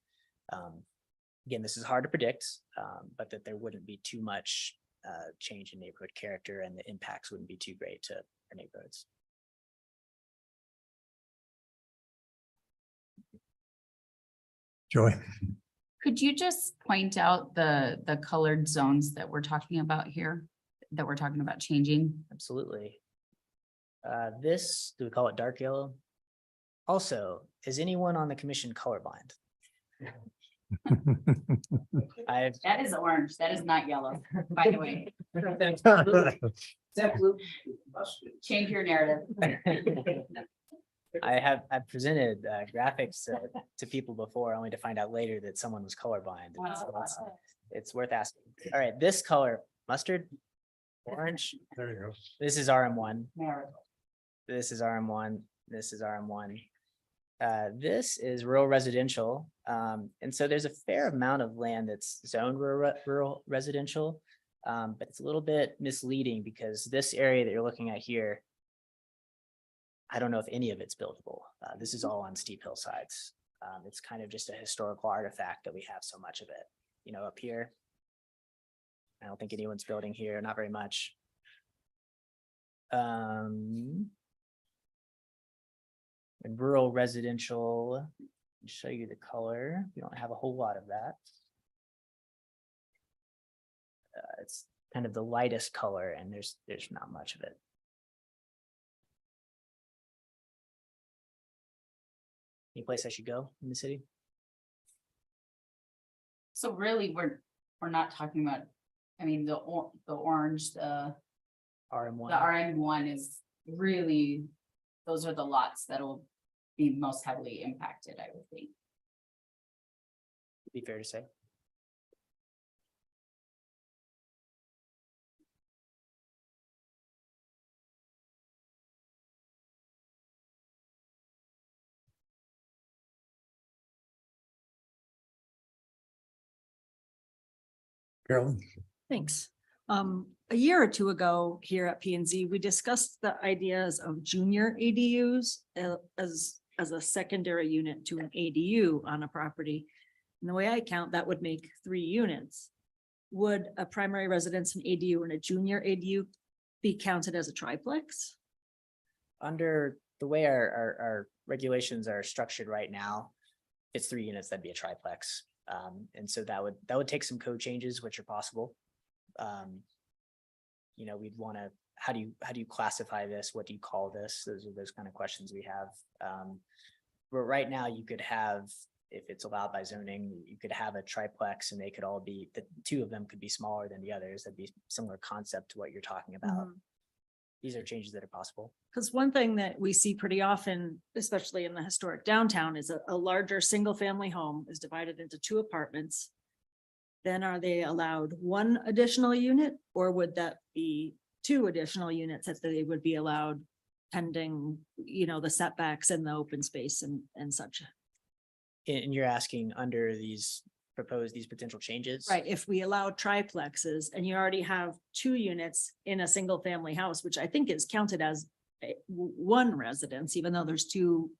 again, this is hard to predict, but that there wouldn't be too much change in neighborhood character and the impacts wouldn't be too great to our neighborhoods. Joy. Could you just point out the colored zones that we're talking about here, that we're talking about changing? Absolutely. This, do we call it dark yellow? Also, is anyone on the commission colorblind? That is orange. That is not yellow, by the way. Change your narrative. I've presented graphics to people before, only to find out later that someone was colorblind. And so it's worth asking. All right, this color, mustard, orange. There you go. This is RM1. This is RM1. This is RM1. This is rural residential. And so there's a fair amount of land that's zoned rural residential, but it's a little bit misleading because this area that you're looking at here, I don't know if any of it's buildable. This is all on steep hillsides. It's kind of just a historical artifact that we have so much of it. Up here, I don't think anyone's building here, not very much. In rural residential, I'll show you the color. We don't have a whole lot of that. It's kind of the lightest color, and there's not much of it. Any place I should go in the city? So really, we're not talking about, I mean, the orange, the RM1. RM1 is really, those are the lots that'll be most heavily impacted, I would think. Be fair to say. Carolyn. Thanks. A year or two ago here at P and Z, we discussed the ideas of junior ADUs as a secondary unit to an ADU on a property. And the way I count, that would make 3 units. Would a primary residence, an ADU, and a junior ADU be counted as a triplex? Under the way our regulations are structured right now, it's 3 units, that'd be a triplex. And so that would take some code changes, which are possible. We'd want to, how do you classify this? What do you call this? Those are those kind of questions we have. But right now you could have, if it's allowed by zoning, you could have a triplex and they could all be, the 2 of them could be smaller than the others. That'd be similar concept to what you're talking about. These are changes that are possible. Because one thing that we see pretty often, especially in the historic downtown, is a larger single family home is divided into 2 apartments. Then are they allowed 1 additional unit, or would that be 2 additional units that they would be allowed pending, the setbacks and the open space and such? And you're asking under these potential changes? Right, if we allow triplexes and you already have 2 units in a single family house, which I think is counted as 1 residence, even though there's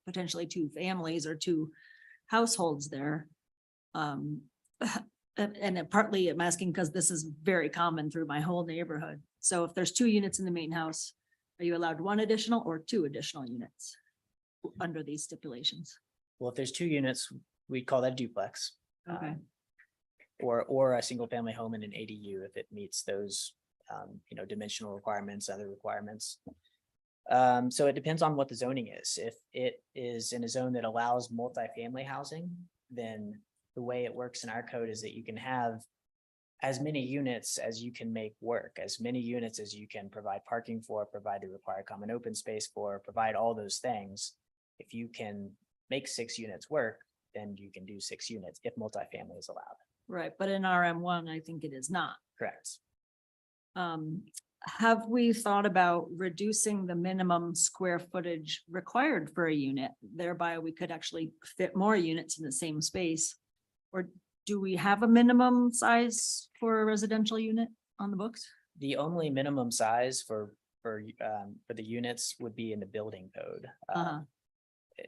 potentially 2 families or 2 households there. And partly I'm asking because this is very common through my whole neighborhood. So if there's 2 units in the main house, Are you allowed one additional or two additional units under these stipulations? Well, if there's 2 units, we call that duplex. Okay. Or a single family home in an ADU if it meets those, dimensional requirements, other requirements. So it depends on what the zoning is. If it is in a zone that allows multifamily housing, then the way it works in our code is that you can have as many units as you can make work, as many units as you can provide parking for, provide the required common open space for, provide all those things. If you can make 6 units work, then you can do 6 units if multifamily is allowed. Right, but in RM1, I think it is not. Correct. Have we thought about reducing the minimum square footage required for a unit? Thereby, we could actually fit more units in the same space. Or do we have a minimum size for a residential unit on the books? The only minimum size for the units would be in the building code. Like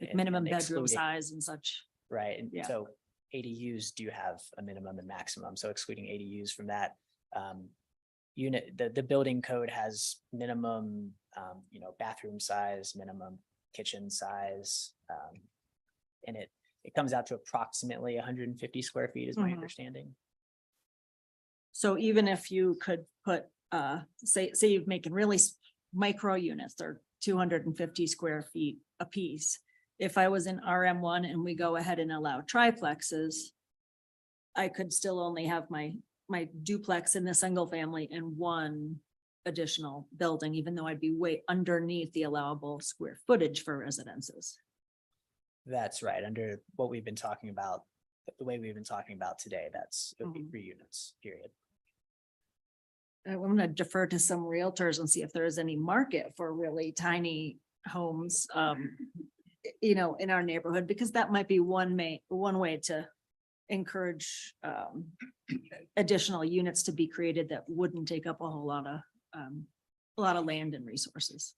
and- minimum and bedroom excluding- size and such. Right, and Yeah. so ADUs do have a minimum and maximum, so excluding ADUs from that. The building code has minimum, bathroom size, minimum kitchen size. And it comes out to approximately 150 square feet is my Mhm. understanding. So even if you could put, say you're making really micro units, they're 250 square feet a piece. If I was in RM1 and we go ahead and allow triplexes, I could still only have my duplex in the single family and one additional building, even though I'd be way underneath the allowable square footage for residences. That's right, under what we've been talking about, the way we've been talking about today, it would be Mhm. 3 units, period. I'm gonna defer to some realtors and see if there is any market for really tiny homes, in our neighborhood, because that might be one way to encourage additional units to be created that wouldn't take up a lot of land and resources.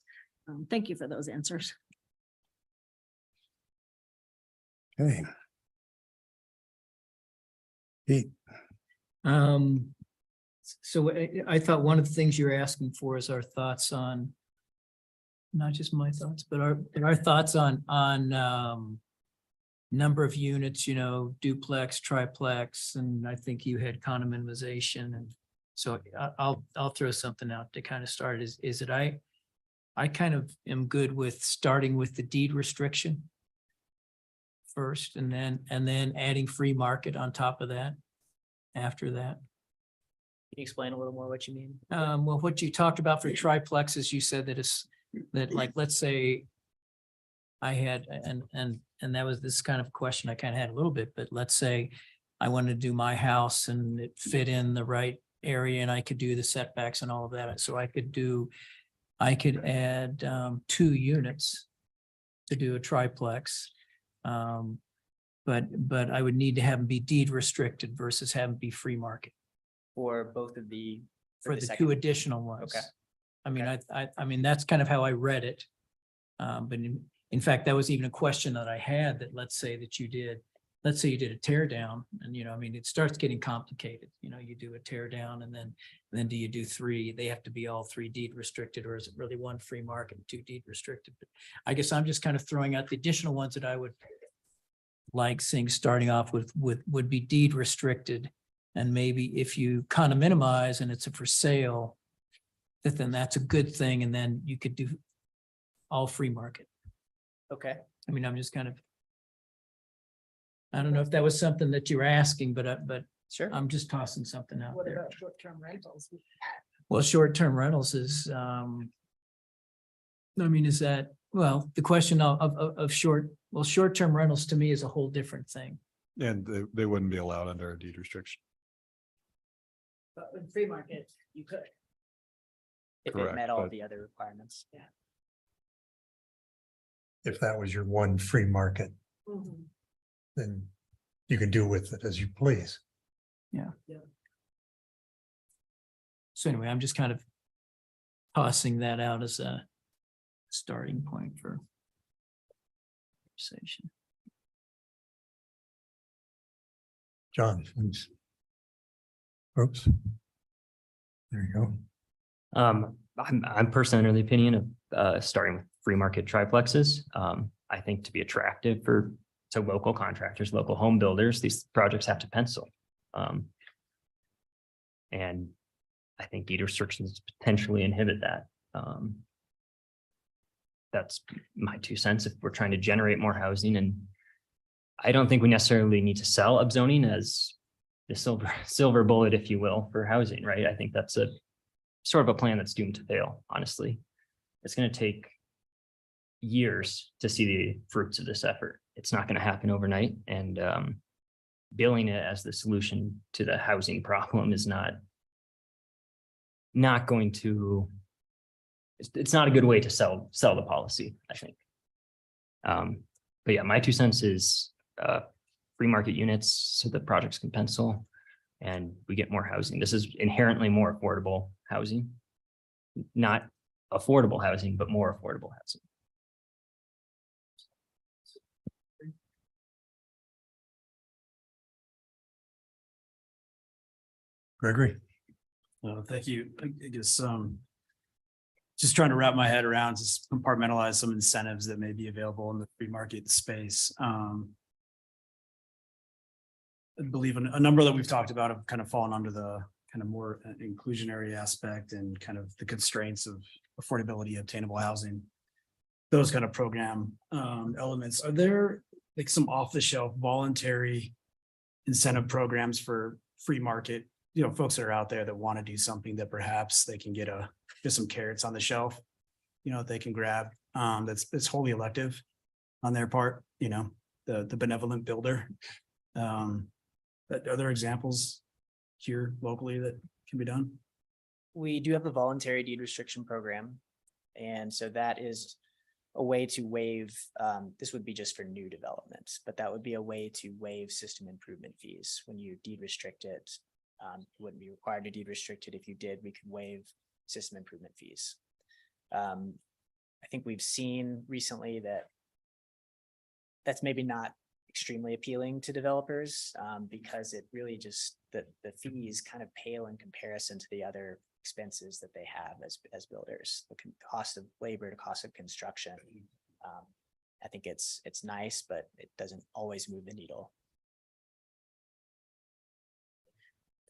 Thank you for those answers. Okay. Pete, So I thought one of the things you're asking for is our thoughts on, not just my thoughts, but our thoughts on number of units, duplex, triplex, and I think you had condominiumization. And so I'll throw something out to kind of start is that I kind of am good with starting with the deed restriction first and then adding free market on top of that after that. Can you explain a little more what you mean? Well, what you talked about for triplexes, you said that like, let's say I had, and that was this kind of question I kind of had a little bit, but let's say I wanted to do my house and it fit in the right area and I could do the setbacks and all of that. So I could add 2 units to do a triplex. But I would need to have them be deed restricted versus have them be free market. For both of the. For the 2 second- additional ones. Okay. I mean, I mean, that's kind of how I read it. But in fact, that was even a question that I had that let's say you did a tear down and, it starts getting complicated. You do a tear down and then do you do 3? They have to be all 3 deed restricted, or is it really 1 free market and 2 deed restricted? But I guess I'm just kind of throwing out the additional ones that I would like seeing starting off with would be deed restricted. And maybe if you kind of minimize and it's a for sale, then that's a good thing. And then you could do all free market. Okay, I mean, I'm just kind of, I don't know if that was something that you were asking, but sure. I'm just tossing something out there. short-term rentals? Well, short-term rentals is, is that, well, the question of short-term rentals to me is a whole different thing. And they wouldn't be allowed under a deed restriction. But in free market, you could. If it Correct, met all but- the other requirements. if that was your one free market, then you can do with it as you please. So anyway, I'm just kind of tossing that out as a starting point for conversation. John, please. Oops. There you go. I'm personally under the opinion of starting with free market triplexes. I think to be attractive to local contractors, local home builders, these projects have to pencil. And I think deed restrictions potentially inhibit that. That's my 2 cents if we're trying to generate more housing. And I don't think we necessarily need to sell upzoning as the silver bullet, if you will, for housing, right? I think that's a sort of a plan that's doomed to fail, honestly. It's going to take years to see the fruits of this effort. It's not going to happen overnight. And billing it as the solution to the housing problem is not going to, it's not a good way to sell the policy, I think. But yeah, my 2 cents is free market units so that projects can pencil and we get more housing. This is inherently more affordable housing, not affordable housing, but more affordable housing. Gregory? Thank you. I guess, just trying to wrap my head around, just compartmentalize some incentives that may be available in the free market space. I believe a number that we've talked about have kind of fallen under the kind of more inclusionary aspect and kind of the constraints of affordability, obtainable housing, those kind of program elements. Are there like some off-the-shelf voluntary incentive programs for free market, folks that are out there that want to do something that perhaps they can get some carrots on the shelf, they can grab, that's wholly elective on their part, the benevolent builder. Are there examples here locally that can be done? We do have a voluntary deed restriction program. And so that is a way to waive, this would be just for new developments, but that would be a way to waive system improvement fees. When you deed restrict it, you wouldn't be required to deed restrict it. If you did, we could waive system improvement fees. I think we've seen recently that that's maybe not extremely appealing to developers because it really just, the fees kind of pale in comparison to the other expenses that they have as builders, the cost of labor, the cost of construction. I think it's nice, but it doesn't always move the needle.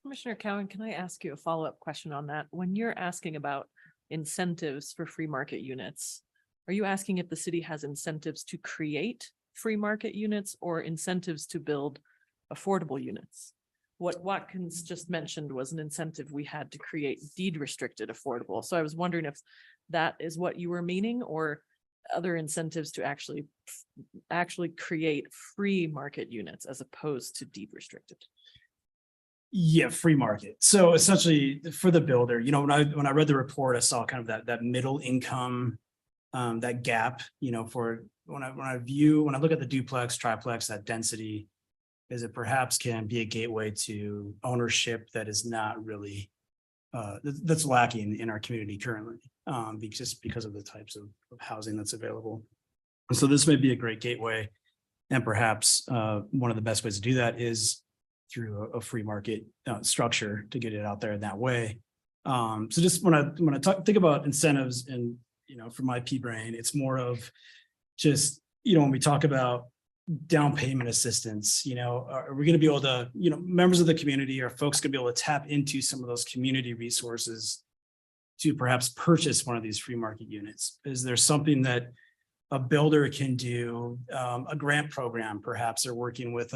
Commissioner Cowan, can I ask you a follow-up question on that? When you're asking about incentives for free market units, are you asking if the city has incentives to create free market units or incentives to build affordable units? What Watkins just mentioned was an incentive we had to create deed restricted affordable. So I was wondering if that is what you were meaning, or other incentives to actually create free market units as opposed to deed restricted. Yeah, free market. So essentially for the builder, when I read the report, I saw kind of that middle income, that gap, for when I look at the duplex, triplex, that density, is it perhaps can be a gateway to ownership that is not really, that's lacking in our community currently, just because of the types of housing that's available. And so this may be a great gateway. And perhaps one of the best ways to do that is through a free market structure to get it out there in that way. So just when I think about incentives and, for my pea brain, it's more of just, when we talk about down payment assistance, are we going to be able to, members of the community or folks going to be able to tap into some of those community resources to perhaps purchase one of these free market units? Is there something that a builder can do, a grant program, perhaps they're working with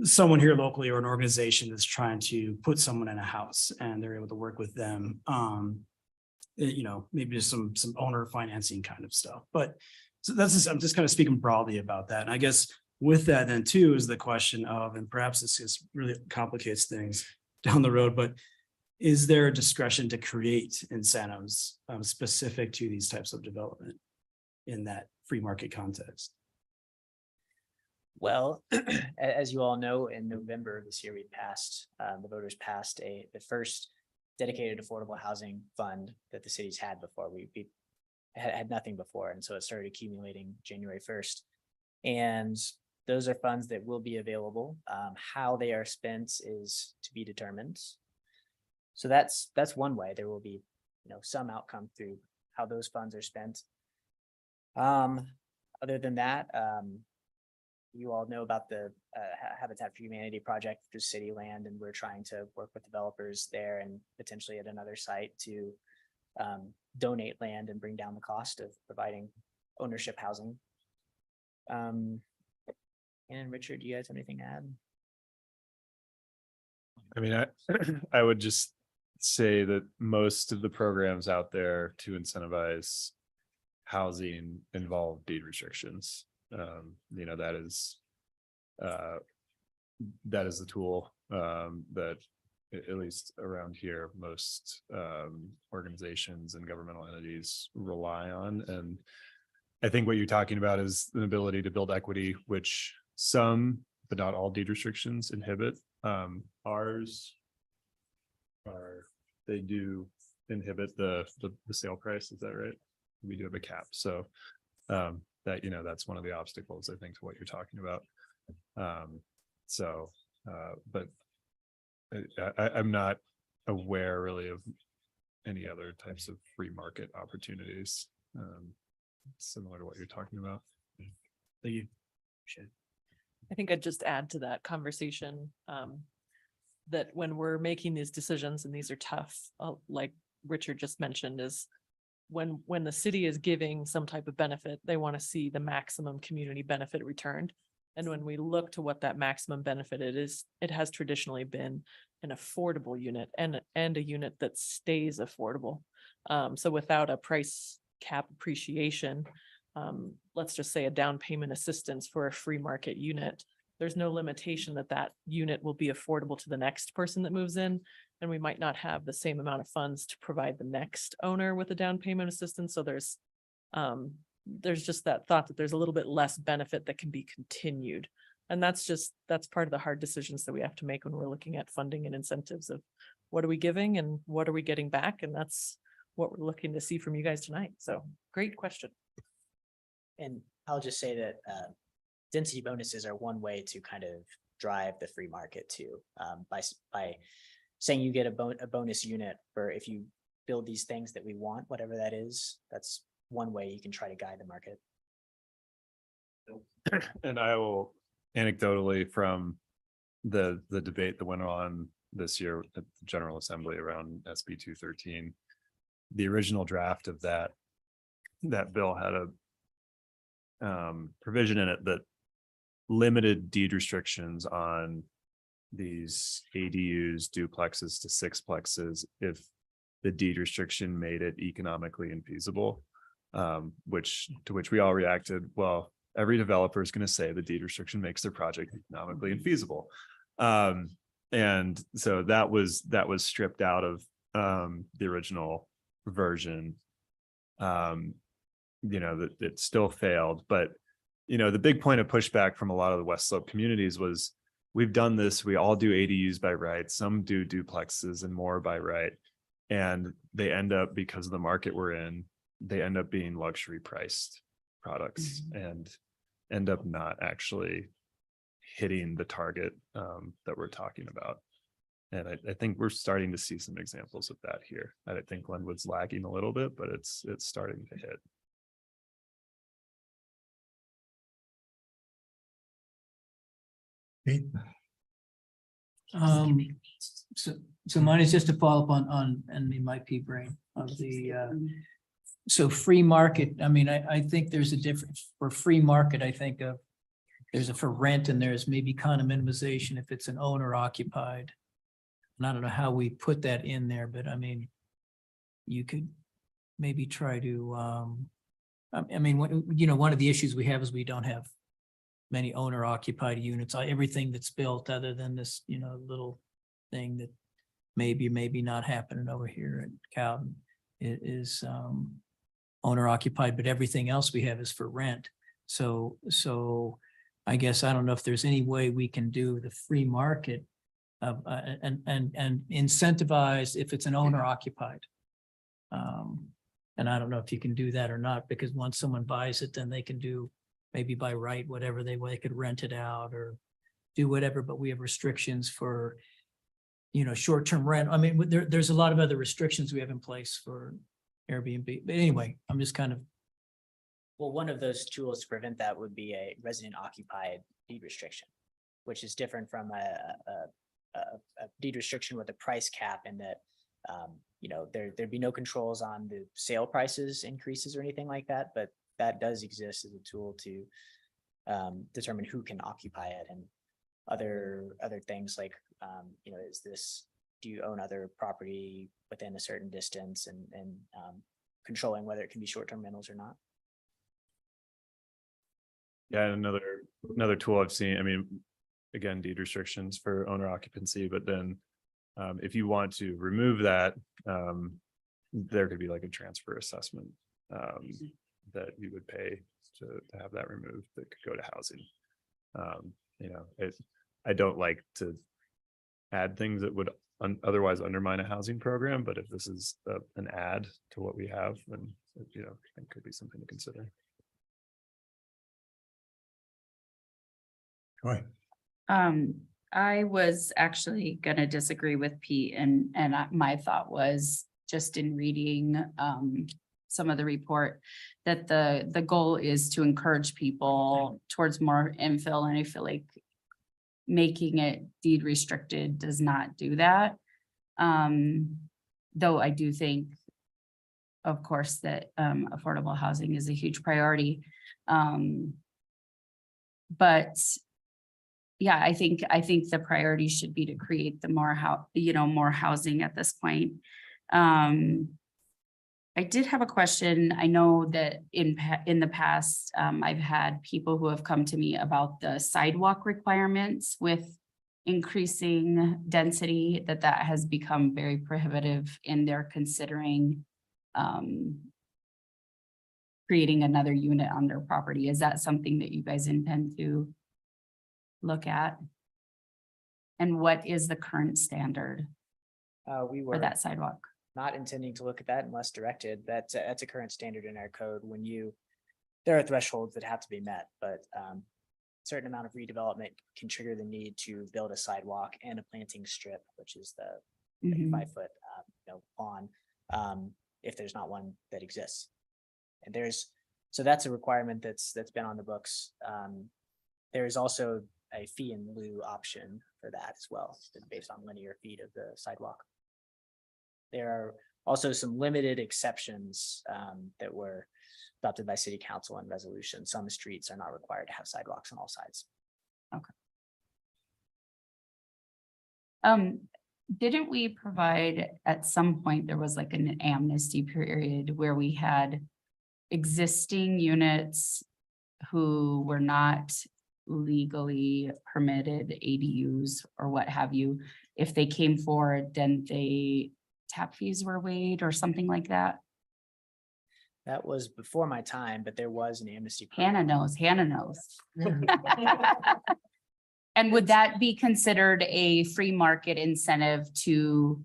someone here locally or an organization that's trying to put someone in a house and they're able to work with them, maybe just some owner financing kind of stuff. But so I'm just kind of speaking broadly about that. And I guess with that then too is the question of, and perhaps this just really complicates things down the road, but is there a discretion to create incentives specific to these types of development in that free market context? Well, as you all know, in November of this year, the voters passed the first dedicated affordable housing fund that the city's had before. We had nothing before. And so it started accumulating January 1st. And those are funds that will be available. How they are spent is to be determined. So that's one way. There will be, some outcome through how those funds are spent. Other than that, you all know about the Habitat for Humanity project through city land, and we're trying to work with developers there and potentially at another site to donate land and bring down the cost of providing ownership housing. And Richard, do you guys have anything to add? I mean, I would just say that most of the programs out there to incentivize housing involve deed restrictions. That is the tool that at least around here, most organizations and governmental entities rely on. And I think what you're talking about is an ability to build equity, which some, but not all deed restrictions inhibit. Ours they do inhibit the sale price. Is that right? We do have a cap. So that's one of the obstacles, I think, to what you're talking about. But I'm not aware really of any other types of free market opportunities similar to what you're talking about. Thank you. I think I'd just add to that conversation that when we're making these decisions, and these are tough, like Richard just mentioned, is when the city is giving some type of benefit, they want to see the maximum community benefit returned. And when we look to what that maximum benefit is, it has traditionally been an affordable unit and a unit that stays affordable. So without a price cap appreciation, let's just say a down payment assistance for a free market unit, there's no limitation that unit will be affordable to the next person that moves in. And we might not have the same amount of funds to provide the next owner with a down payment assistance. So there's just that thought that there's a little bit less benefit that can be continued. And that's part of the hard decisions that we have to make when we're looking at funding and incentives of what are we giving and what are we getting back? And that's what we're looking to see from you guys tonight. So great question. And I'll just say that density bonuses are one way to kind of drive the free market too, by saying you get a bonus unit for if you build these things that we want, whatever that is. That's one way you can try to guide the market. And I will anecdotally from the debate that went on this year at the General Assembly around SB 213, the original draft of that bill had a provision in it that limited deed restrictions on these ADUs, duplexes to sixplexes if the deed restriction made it economically infeasible, which we all reacted, well, every developer is going to say the deed restriction makes their project economically infeasible. And so that was stripped out of the original version. That it still failed, but the big point of pushback from a lot of the West Slope communities was, we've done this, we all do ADUs by right, some do duplexes and more by right, and they end up, because of the market we're in, they end up being luxury priced products and end up not actually hitting the target that we're talking about. And I think we're starting to see some examples of that here. I think Glenwood's lagging a little bit, but it's starting to hit. So mine is just to follow up on and in my pea brain of the so free market. I mean, I think there's a difference for free market. I think of there's a for rent and there's maybe condominiumization if it's an owner occupied. And I don't know how we put that in there, but I mean, you could maybe try to I mean, one of the issues we have is we don't have many owner occupied units. Everything that's built other than this, little thing that maybe not happening over here at Cowden is owner occupied, but everything else we have is for rent. So I guess I don't know if there's any way we can do the free market of and incentivize if it's an owner occupied. And I don't know if you can do that or not, because once someone buys it, then they can do maybe by right, whatever they could rent it out or do whatever, but we have restrictions for short-term rent. I mean, there's a lot of other restrictions we have in place for Airbnb. But anyway, I'm just kind of, Well, one of those tools to prevent that would be a resident occupied deed restriction, which is different from a deed restriction with a price cap, and that, there'd be no controls on the sale prices increases or anything like that, but that does exist as a tool to determine who can occupy it, and other things like, do you own other property within a certain distance, and controlling whether it can be short-term rentals or not. Yeah, and another tool I've seen, I mean, again, deed restrictions for owner occupancy, but then if you want to remove that, there could be like a transfer assessment that you would pay to have that removed that could go to housing. I don't like to add things that would otherwise undermine a housing program, but if this is an add to what we have, then it could be something to consider. Go ahead. I was actually gonna disagree with Pete, and my thought was, just in reading some of the report, that the goal is to encourage people towards more infill, and I feel like making it deed restricted does not do that. Though I do think, of course, that affordable housing is a huge priority. But yeah, I think the priority should be to create the more housing at this point. I did have a question. I know that in the past, I've had people who have come to me about the sidewalk requirements with increasing density, that has become very prohibitive in their considering creating another unit on their property. Is that something that you guys intend to look at? And what is the current standard We for were that sidewalk? not intending to look at that unless directed. That's a current standard in our code. There are thresholds that have to be met, but certain amount of redevelopment can trigger the need to build a sidewalk and a planting strip, which is the Mhm. 5-foot lawn, if there's not one that exists. And so that's a requirement that's been on the books. There is also a fee in lieu option for that as well, based on linear feet of the sidewalk. There are also some limited exceptions that were adopted by city council and resolution. Some streets are not required to have sidewalks on all sides. Didn't we provide at some point, there was like an amnesty period where we had existing units who were not legally permitted ADUs or what have you? If they came forward, then tap fees were waived or something like that? That was before my time, but there was an amnesty. program. Hannah knows. And would that be considered a free market incentive to?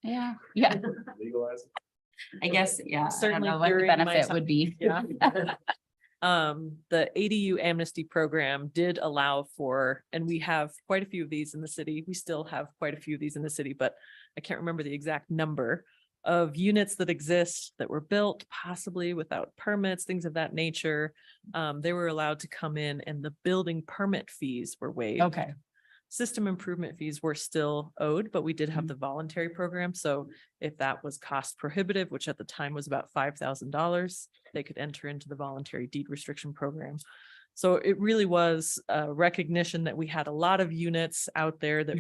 Yeah. I guess, yeah. I don't Certainly know what the during my benefit time- would be. Yeah. The ADU amnesty program did allow for, and we have quite a few of these in the city. We still have quite a few of these in the city, but I can't remember the exact number of units that exist that were built possibly without permits, things of that nature. They were allowed to come in, and the building permit fees were waived. Okay. System improvement fees were still owed, but we did have the voluntary program. So if that was cost prohibitive, which at the time was about $5,000, they could enter into the voluntary deed restriction program. So it really was a recognition that we had a lot of units out there that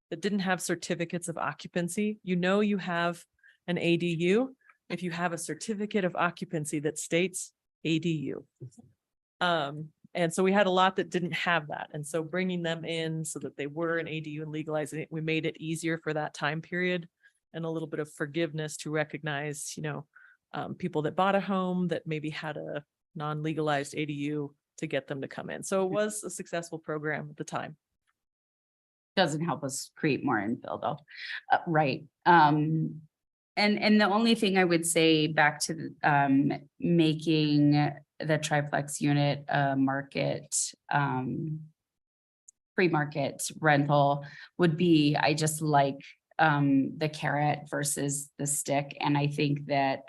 that didn't have certificates of occupancy. You have an ADU if you have a certificate of occupancy that states ADU. And so we had a lot that didn't have that. And so bringing them in so that they were an ADU and legalizing it, we made it easier for that time period, and a little bit of forgiveness to recognize, people that bought a home that maybe had a non-legalized ADU to get them to come in. So it was a successful program at the time. Doesn't help us create more infill though. Right. And the only thing I would say back to making the triplex unit market free market rental would be, I just like the carrot versus the stick. And I think that,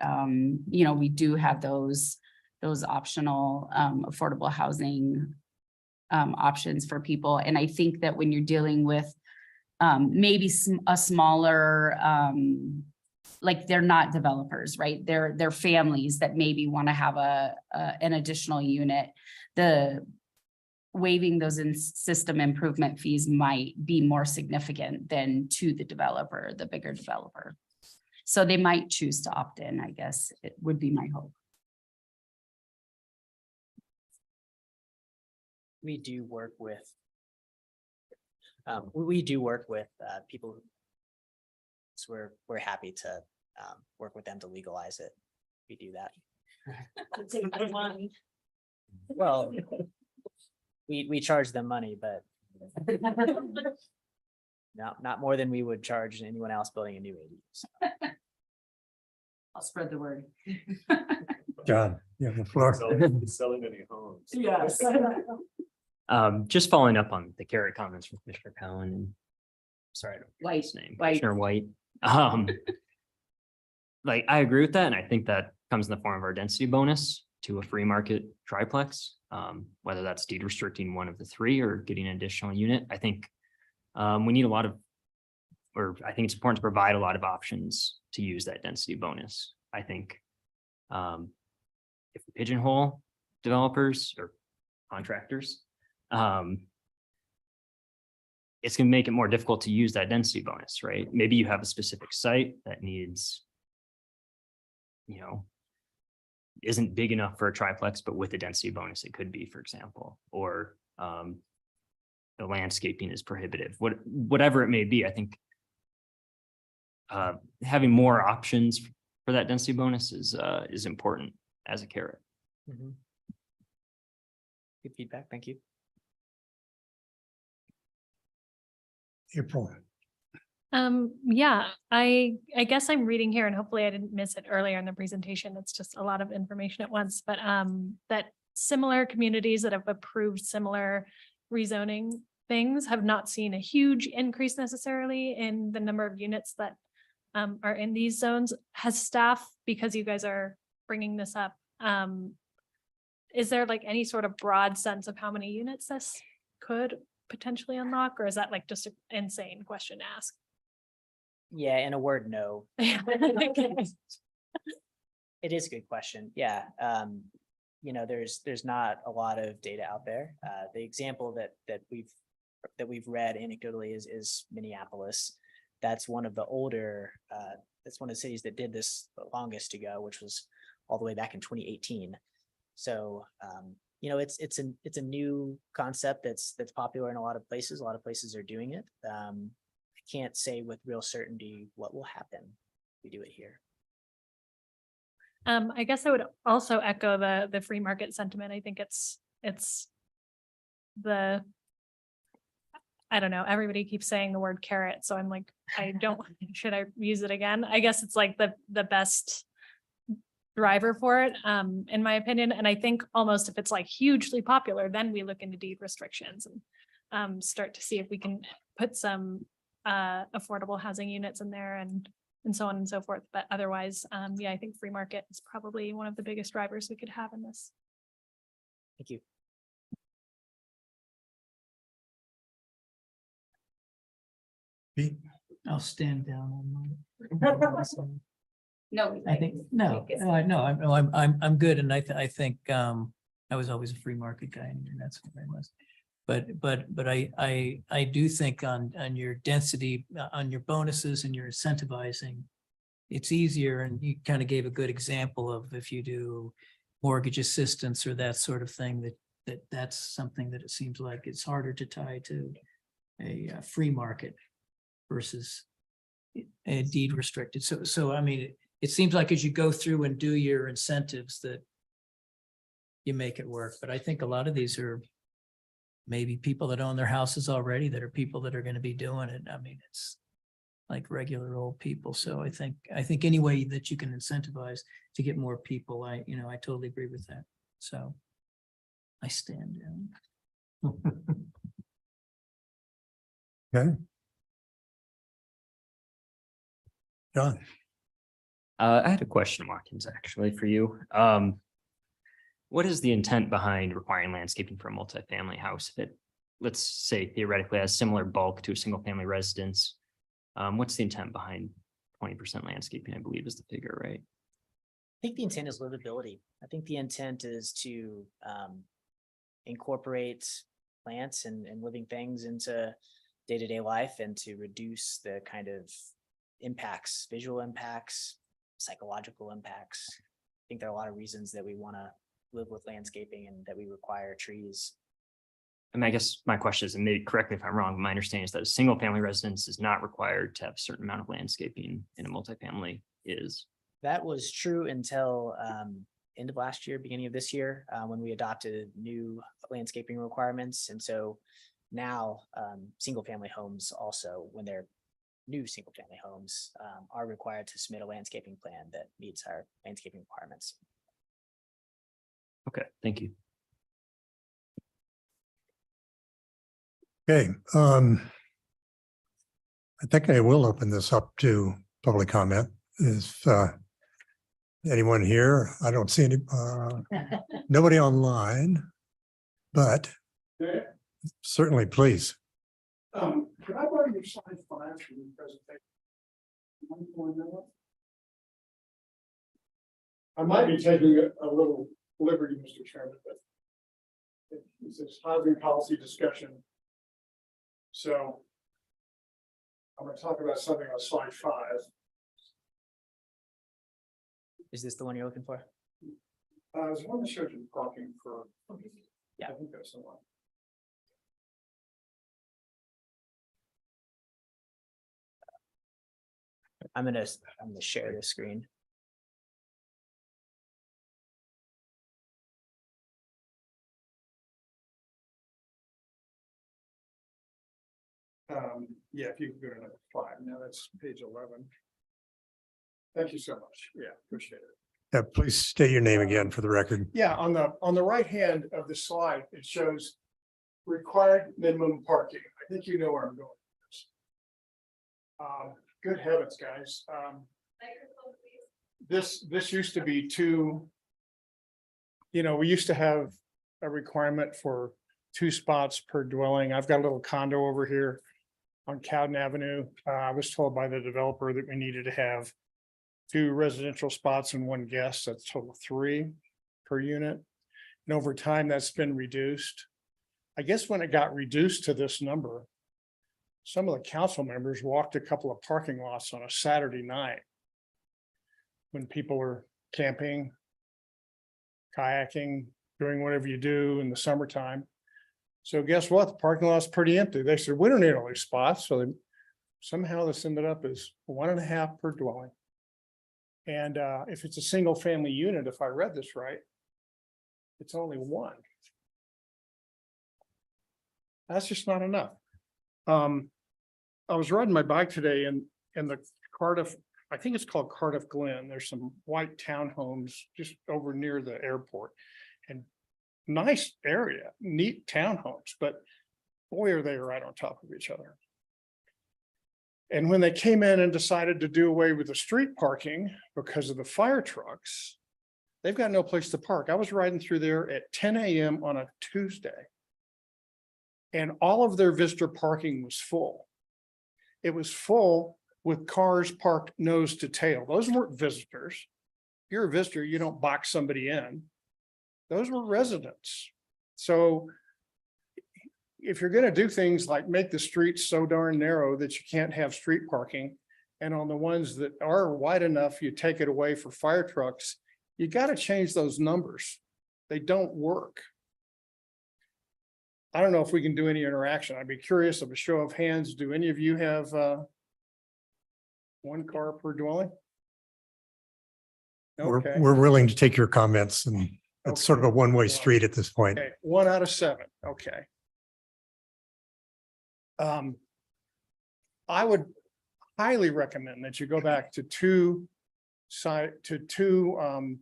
you know, we do have those optional affordable housing options for people. And I think that when you're dealing with maybe a smaller, like they're not developers, right? They're families that maybe want to have an additional unit. The waiving those system improvement fees might be more significant than to the developer, the bigger developer. So they might choose to opt in, I guess it would be my hope. We do work with people. So we're happy to work with them to legalize it. We do that. Well, we charge them money, but not more than we would charge anyone else building a new ADU. I'll spread the word. John, you have the floor. Selling any homes. Yes. Just following up on the carrot comments from Commissioner Cowan and sorry, I don't know his name, Commissioner White. Like I agree with that, and I think that comes in the form of our density bonus to a free market triplex, whether that's deed restricting one of the three or getting an additional unit. I think we need I think it's important to provide a lot of options to use that density bonus. I think if we pigeonhole developers or contractors, it's going to make it more difficult to use that density bonus, right? Maybe you have a specific site that needs, you know, isn't big enough for a triplex, but with a density bonus, it could be, for example, or the landscaping is prohibitive, whatever it may be. I think having more options for that density bonus is important as a carrot. Mm-hmm. Good feedback. Thank you. April. Yeah, I guess I'm reading here and hopefully I didn't miss it earlier in the presentation. It's just a lot of information at once, but that similar communities that have approved similar rezoning things have not seen a huge increase necessarily in the number of units that are in these zones. Has staff, because you guys are bringing this up, is there like any sort of broad sense of how many units this could potentially unlock, or is that like just an insane question to ask? Yeah, in a word, no. It is a good question. Yeah. You know, there's not a lot of data out there. The example that we've read anecdotally is Minneapolis. That's one of the older, that's one of the cities that did this the longest ago, which was all the way back in 2018. So, you know, it's a new concept that's popular in a lot of places. A lot of places are doing it. I can't say with real certainty what will happen if we do it here. I guess I would also echo the free market sentiment. I think it's the, I don't know, everybody keeps saying the word carrot, so I'm like, should I use it again? I guess it's like the best driver for it, in my opinion. And I think almost if it's like hugely popular, then we look into deed restrictions and start to see if we can put some affordable housing units in there and so on and so forth. But otherwise, yeah, I think free market is probably one of the biggest drivers we could have in this. Thank you. Pete? I'll stand down on mine. No, I think, no, I'm good. And I think, I was always a free market guy and that's what I was. But I do think on your density, on your bonuses and your incentivizing, it's easier. And you kind of gave a good example of if you do mortgage assistance or that sort of thing, that's something that it seems like it's harder to tie to a free market versus a deed restricted. So I mean, it seems like as you go through and do your incentives that you make it work. But I think a lot of these are maybe people that own their houses already, that are people that are going to be doing it. I mean, it's like regular old people. So I think any way that you can incentivize to get more people, I totally agree with that. So I stand down. Okay. John, I had a question, Watkins, actually, for you. What is the intent behind requiring landscaping for a multifamily house? If it, let's say theoretically has similar bulk to a single family residence, what's the intent behind 20% landscaping, I believe is the figure, right? I think the intent is livability. I think the intent is to incorporate plants and living things into day-to-day life and to reduce the kind of impacts, visual impacts, psychological impacts. I think there are a lot of reasons that we want to live with landscaping and that we require trees. I mean, I guess my question is, and maybe correct me if I'm wrong, but my understanding is that a single family residence is not required to have a certain amount of landscaping, and a multifamily is. That was true until end of last year, beginning of this year, when we adopted new landscaping requirements. And so now single family homes also, when they're new single family homes, are required to submit a landscaping plan that meets our landscaping requirements. Okay, thank you. okay. I think I will open this up to public comment. Is anyone here? I don't see any, nobody online, but certainly, please. Could I borrow your slide 5 from the presentation? I might be taking a little liberty, Mr. Chairman, but it's this housing policy discussion. So I'm going to talk about something on slide 5. Is this the one you're looking for? There's one that shows you parking for. Yeah. I think that's the one. I'm gonna share the screen. Yeah, if you can go to number 5. Now that's page 11. Thank you so much. Yeah, appreciate it. Yeah, please state your name again for the record. Yeah, on the right hand of the slide, it shows required minimum parking. I think you know where I'm going with this. Good heavens, guys. This used to be 2. You know, we used to have a requirement for 2 spots per dwelling. I've got a little condo over here on Cowden Avenue. I was told by the developer that we needed to have 2 residential spots and 1 guest. That's total 3 per unit. And over time, that's been reduced. I guess when it got reduced to this number, some of the council members walked a couple of parking lots on a Saturday night when people were camping, kayaking, doing whatever you do in the summertime. So guess what? The parking lot's pretty empty. They said, we don't need all these spots. So they, somehow this ended up as 1.5 per dwelling. And if it's a single family unit, if I read this right, it's only 1. That's just not enough. I was riding my bike today in the Cardiff, I think it's called Cardiff Glen. There's some white townhomes just over near the airport. And nice area, neat townhomes, but boy, are they right on top of each other. And when they came in and decided to do away with the street parking because of the fire trucks, they've got no place to park. I was riding through there at 10 a.m. on a Tuesday. And all of their visitor parking was full. It was full with cars parked nose to tail. Those weren't visitors. If you're a visitor, you don't box somebody in. Those were residents. So if you're going to do things like make the streets so darn narrow that you can't have street parking, and on the ones that are wide enough, you take it away for fire trucks, you got to change those numbers. They don't work. I don't know if we can do any interaction. I'd be curious of a show of hands. Do any of you have 1 car per dwelling? Okay. We're willing to take your comments, and it's sort of a one-way street at this point. Okay, 1 out of 7. Okay. I would highly recommend that you go back to 2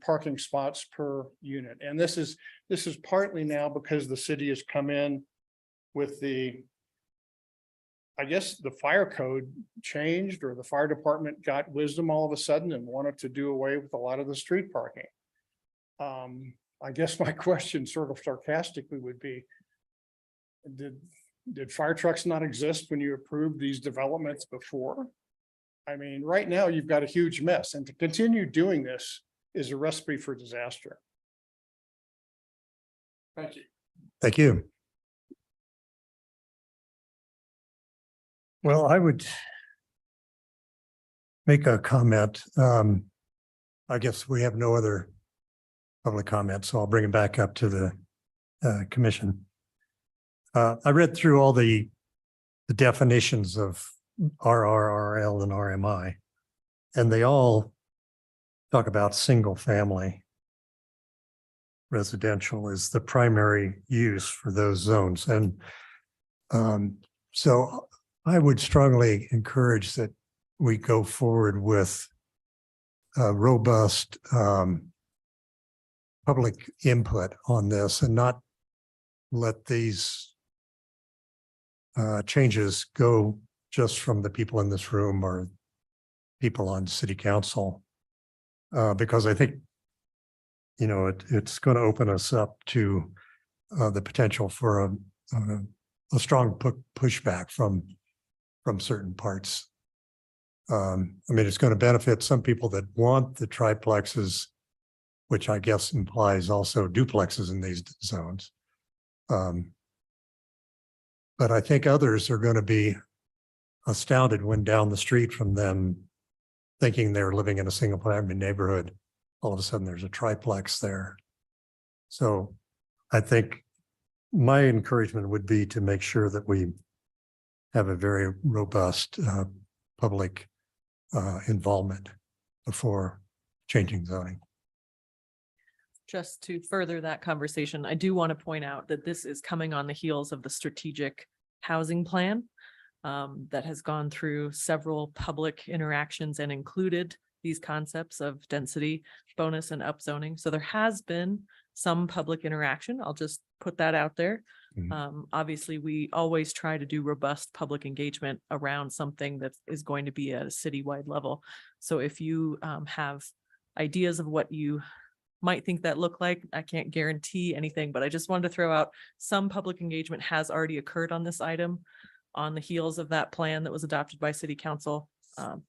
parking spots per unit. And this is partly now because the city has come in with the I guess the fire code changed or the fire department got wisdom all of a sudden and wanted to do away with a lot of the street parking. I guess my question sort of sarcastically would be, did fire trucks not exist when you approved these developments before? I mean, right now you've got a huge mess, and to continue doing this is a recipe for disaster. Thank you. Thank you. Well, I would make a comment. I guess we have no other public comment, so I'll bring it back up to the commission. I read through all the definitions of RRRL and RMI, and they all talk about single family residential is the primary use for those zones. And so I would strongly encourage that we go forward with a robust public input on this and not let these changes go just from the people in this room or people on city council. Because I think, you know, it's going to open us up to the potential for a strong pushback from certain parts. I mean, it's going to benefit some people that want the triplexes, which I guess implies also duplexes in these zones. But I think others are going to be astounded when down the street from them, thinking they're living in a single family neighborhood, all of a sudden there's a triplex there. So I think my encouragement would be to make sure that we have a very robust public involvement before changing zoning. Just to further that conversation, I do want to point out that this is coming on the heels of the strategic housing plan that has gone through several public interactions and included these concepts of density bonus and upzoning. So there has been some public interaction. I'll just put that out there. Obviously, we always try to do robust public engagement around something that is going to be at a citywide level. So if you have ideas of what you might think that look like, I can't guarantee anything, but I just wanted to throw out some public engagement has already occurred on this item on the heels of that plan that was adopted by city council.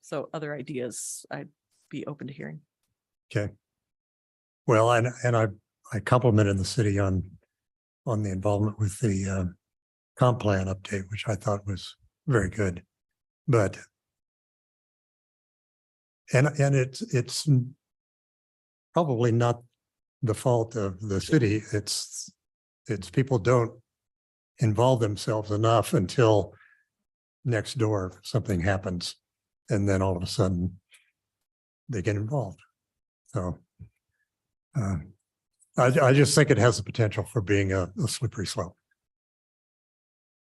So other ideas I'd be open to hearing. Okay. Well, and I complimented the city on the involvement with the comp plan update, which I thought was very good. But and it's probably not the fault of the city. It's people don't involve themselves enough until next door something happens, and then all of a sudden they get involved. So I just think it has the potential for being a slippery slope.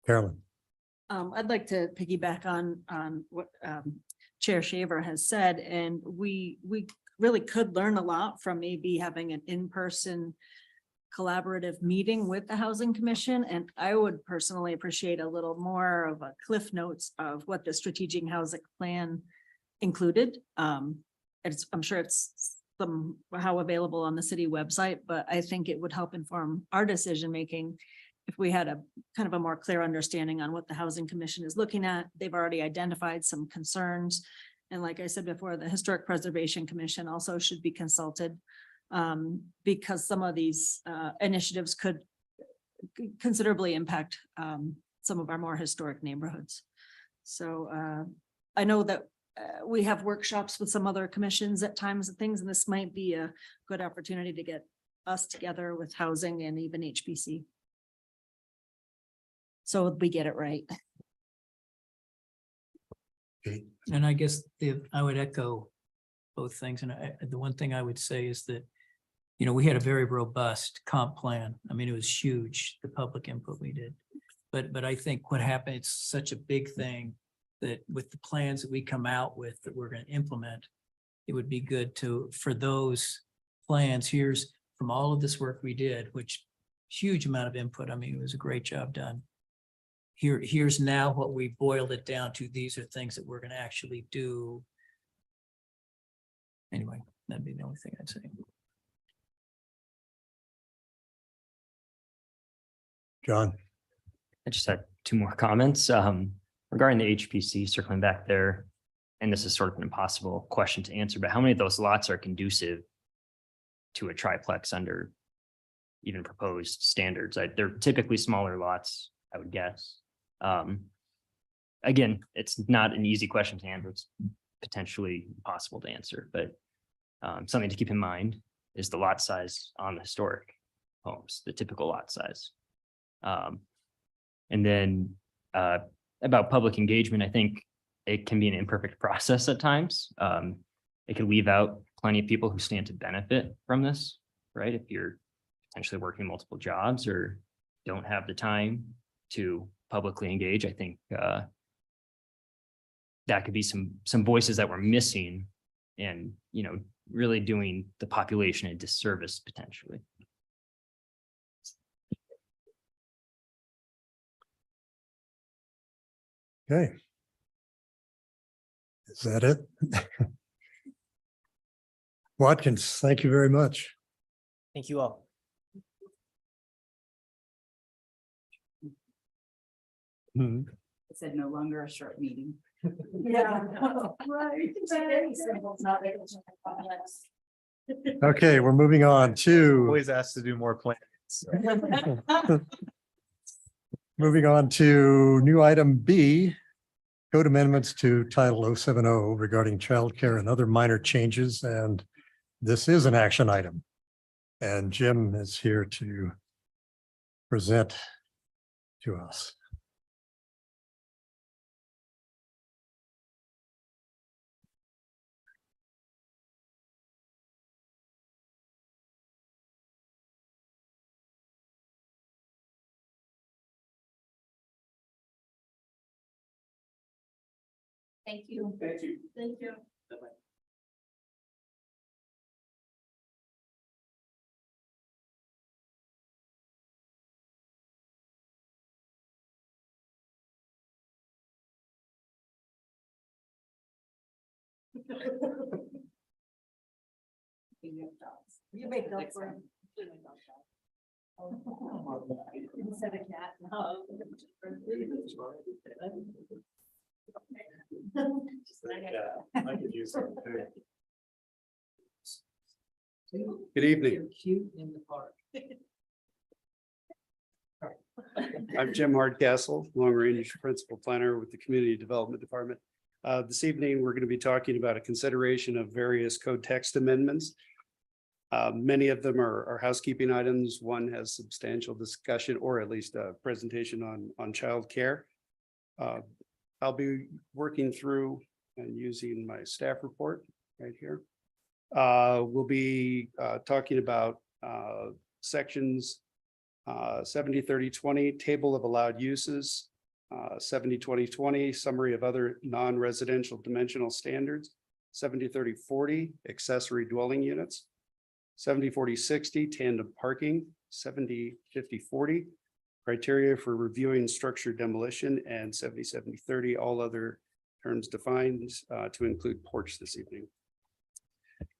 Carolyn. I'd like to piggyback on what Chair Shaver has said, and we really could learn a lot from maybe having an in-person collaborative meeting with the Housing Commission. And I would personally appreciate a little more of a cliff notes of what the strategic housing plan included. I'm sure it's somehow available on the city website, but I think it would help inform our decision-making if we had a kind of a more clear understanding on what the Housing Commission is looking at. They've already identified some concerns. And like I said before, the Historic Preservation Commission also should be consulted because some of these initiatives could considerably impact some of our more historic neighborhoods. So I know that we have workshops with some other commissions at times and things, and this might be a good opportunity to get us together with housing and even HPC. So we get it right. And I guess I would echo both things. And the one thing I would say is that, you know, we had a very robust comp plan. I mean, it was huge, the public input we did. But I think what happened, it's such a big thing that with the plans that we come out with that we're going to implement, it would be good for those plans, here's from all of this work we did, which huge amount of input. I mean, it was a great job done. here's now what we boiled it down to. These are things that we're gonna actually do. Anyway, that'd be the only thing I'd say. John, I just had two more comments regarding the HPC, circling back there. And this is sort of an impossible question to answer, but how many of those lots are conducive to a triplex under even proposed standards? They're typically smaller lots, I would guess. Again, it's not an easy question to answer. It's potentially impossible to answer, but something to keep in mind is the lot size on the historic homes, the typical lot size. And then about public engagement, I think it can be an imperfect process at times. It could leave out plenty of people who stand to benefit from this, right? If you're potentially working multiple jobs or don't have the time to publicly engage, I think that could be some voices that we're missing and, you know, really doing the population a disservice potentially. okay. Is that it? Watkins, thank you very much. Thank you all. Mhm. It said no longer a short meeting. Yeah, right. Okay, we're moving on to, Always asked to do more planning. So. moving on to new item B, code amendments to Title 070 regarding childcare and other minor changes. And this is an action item. And Jim is here to present to us. Thank you. Thank you. Thank you. You make up for him. Instead of cat. No. I could use some too. Good evening. Cute in the park. I'm Jim Hardcastle, Long Range Principal Planner with the Community Development Department. This evening, we're going to be talking about a consideration of various code text amendments. Many of them are housekeeping items. One has substantial discussion or at least a presentation on child care. I'll be working through and using my staff report right here. We'll be talking about sections 70-30-20, table of allowed uses, 70-20-20, summary of other non-residential dimensional standards, 70-30-40, accessory dwelling units, 70-40-60, tandem parking, 70-50-40, criteria for reviewing structure demolition, and 70-70-30, all other terms defined to include porch this evening.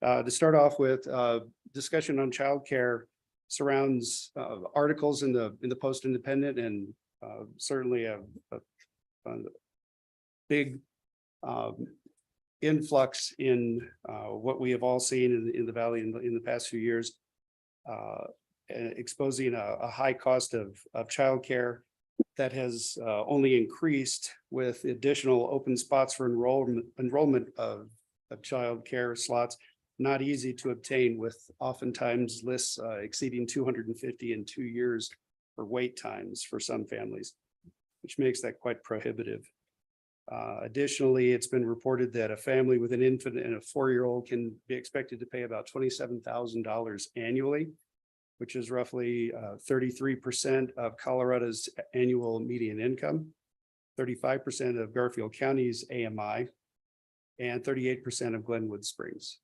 To start off with, discussion on childcare surrounds articles in the Post Independent and certainly a big influx in what we have all seen in the Valley in the past few years, exposing a high cost of childcare that has only increased with additional open spots for enrollment of childcare slots. Not easy to obtain, with oftentimes lists exceeding 250 in 2 years for wait times for some families, which makes that quite prohibitive. Additionally, it's been reported that a family with an infant and a 4-year-old can be expected to pay about $27,000 annually, which is roughly 33% of Colorado's annual median income, 35% of Garfield County's AMI, and 38% of Glenwood Springs.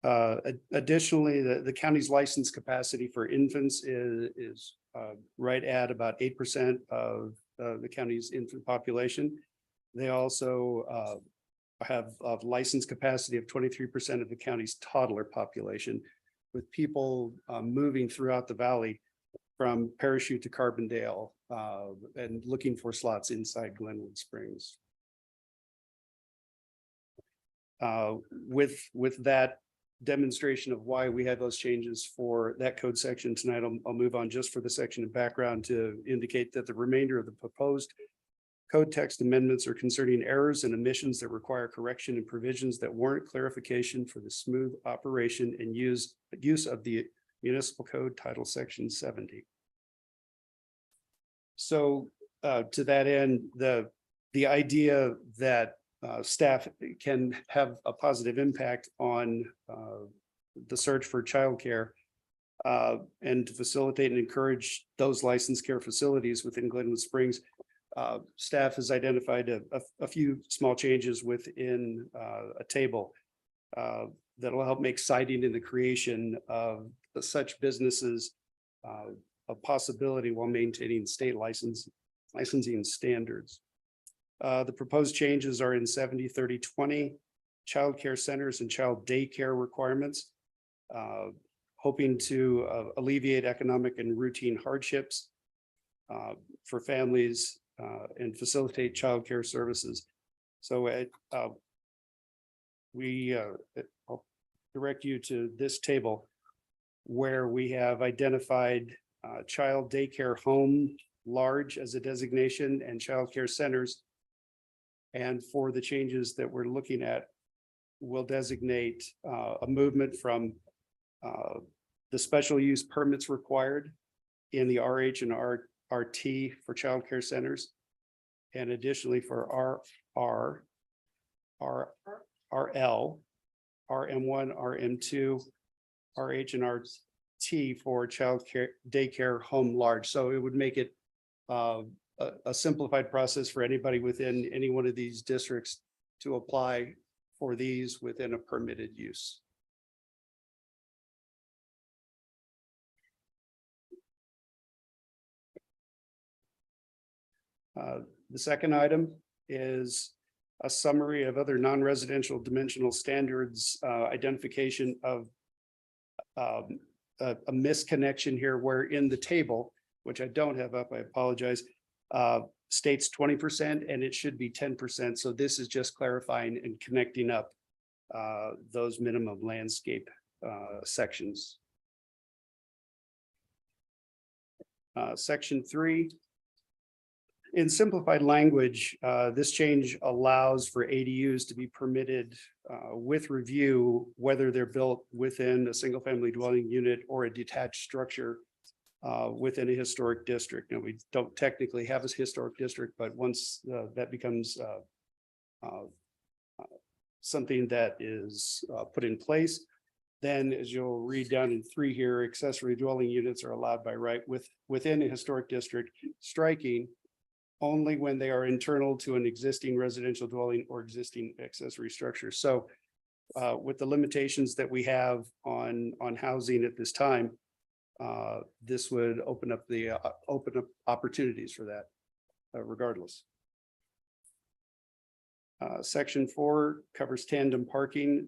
Additionally, the county's license capacity for infants is right at about 8% of the county's infant population. They also have a license capacity of 23% of the county's toddler population, with people moving throughout the valley from Parachute to Carbondale and looking for slots inside Glenwood Springs. With that demonstration of why we had those changes for that code section tonight, I'll move on just for the section of background to indicate that the remainder of the proposed code text amendments are concerning errors and omissions that require correction and provisions that warrant clarification for the smooth operation and use of the municipal code title section 70. So to that end, the idea that staff can have a positive impact on the search for childcare and to facilitate and encourage those licensed care facilities within Glenwood Springs. Staff has identified a few small changes within a table that will help make citing in the creation of such businesses a possibility while maintaining state licensing standards. The proposed changes are in 70, 30, 20 child care centers and child daycare requirements, hoping to alleviate economic and routine hardships for families and facilitate child care services. So I'll direct you to this table where we have identified child daycare home large as a designation and child care centers. And for the changes that we're looking at, we'll designate a movement from the special use permits required in the RH and RT for child care centers. And additionally for RR, RL, RM1, RM2, RH and RT for child care daycare home large. So it would make it a simplified process for anybody within any one of these districts to apply for these within a permitted use. The second item is a summary of other non-residential dimensional standards, identification of a misconnection here where in the table, which I don't have up, I apologize, states 20% and it should be 10%. So this is just clarifying and connecting up those minimum landscape sections. Section 3. In simplified language, this change allows for ADUs to be permitted with review, whether they're built within a single family dwelling unit or a detached structure within a historic district. Now, we don't technically have a historic district, but once that becomes something that is put in place, then as you'll read down in 3 here, accessory dwelling units are allowed by right within a historic district, striking only when they are internal to an existing residential dwelling or existing accessory structure. So with the limitations that we have on housing at this time, this would open up opportunities for that regardless. Section 4 covers tandem parking.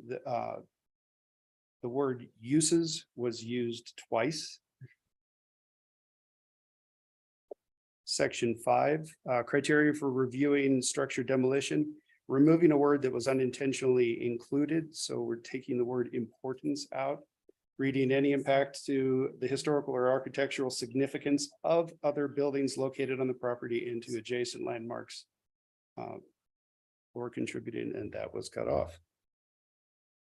The word uses was used twice. Section 5, criteria for reviewing structure demolition, removing a word that was unintentionally included. So we're taking the word importance out, reading any impact to the historical or architectural significance of other buildings located on the property into adjacent landmarks or contributing, and that was cut off.